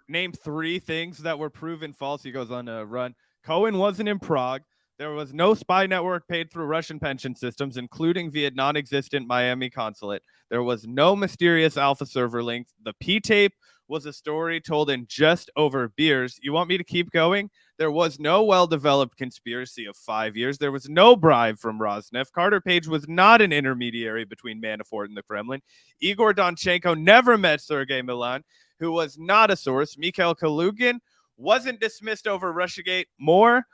name 3 things that were proven false. He goes on a run. Cohen wasn't in Prague. There was no spy network paid through Russian pension systems, including via non-existent Miami consulate. There was no mysterious Alpha server link. The P-tape was a story told in just over beers. You want me to keep going? There was no well-developed conspiracy of 5 years. There was no bribe from Rosneft. Carter Page was not an intermediary between Manafort and the Kremlin. Igor Donchenko never met Sergei Milan, who was not a source. Mikhail Kalugin wasn't dismissed over Russiagate. More.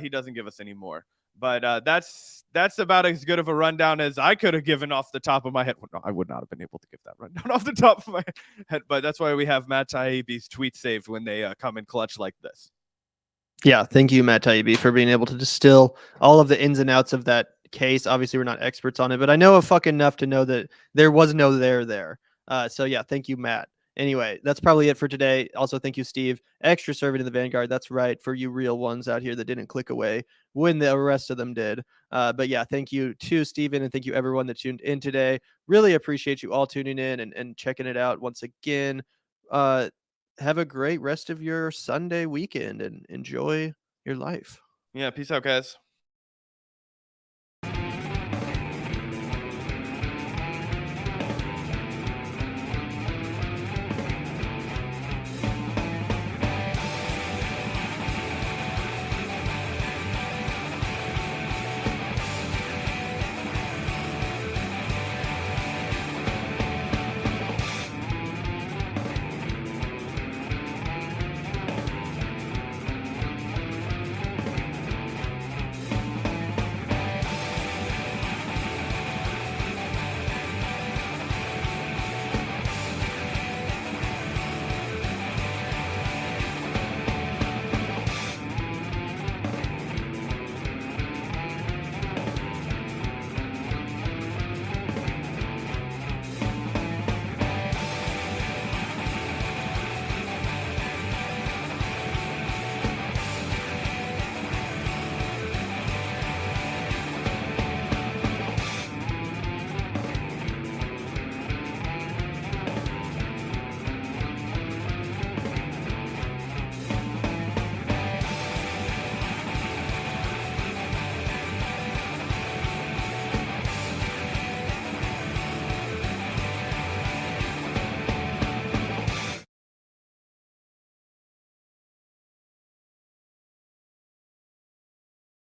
He doesn't give us any more. But that's about as good of a rundown as I could have given off the top of my head. Well, no, I would not have been able to give that rundown off the top of my head. But that's why we have Matt Taibbi's tweets saved when they come in clutch like this. Yeah, thank you, Matt Taibbi, for being able to distill all of the ins and outs of that case. Obviously, we're not experts on it, but I know fucking enough to know that there was no there. So yeah, thank you, Matt. Anyway, that's probably it for today. Also, thank you, Steve. Extra serving in the Vanguard. That's right, for you real ones out here that didn't click away when the rest of them did. But yeah, thank you to Steven, and thank you everyone that tuned in today. Really appreciate you all tuning in and checking it out once again. Have a great rest of your Sunday weekend and enjoy your life. Yeah, peace out, guys.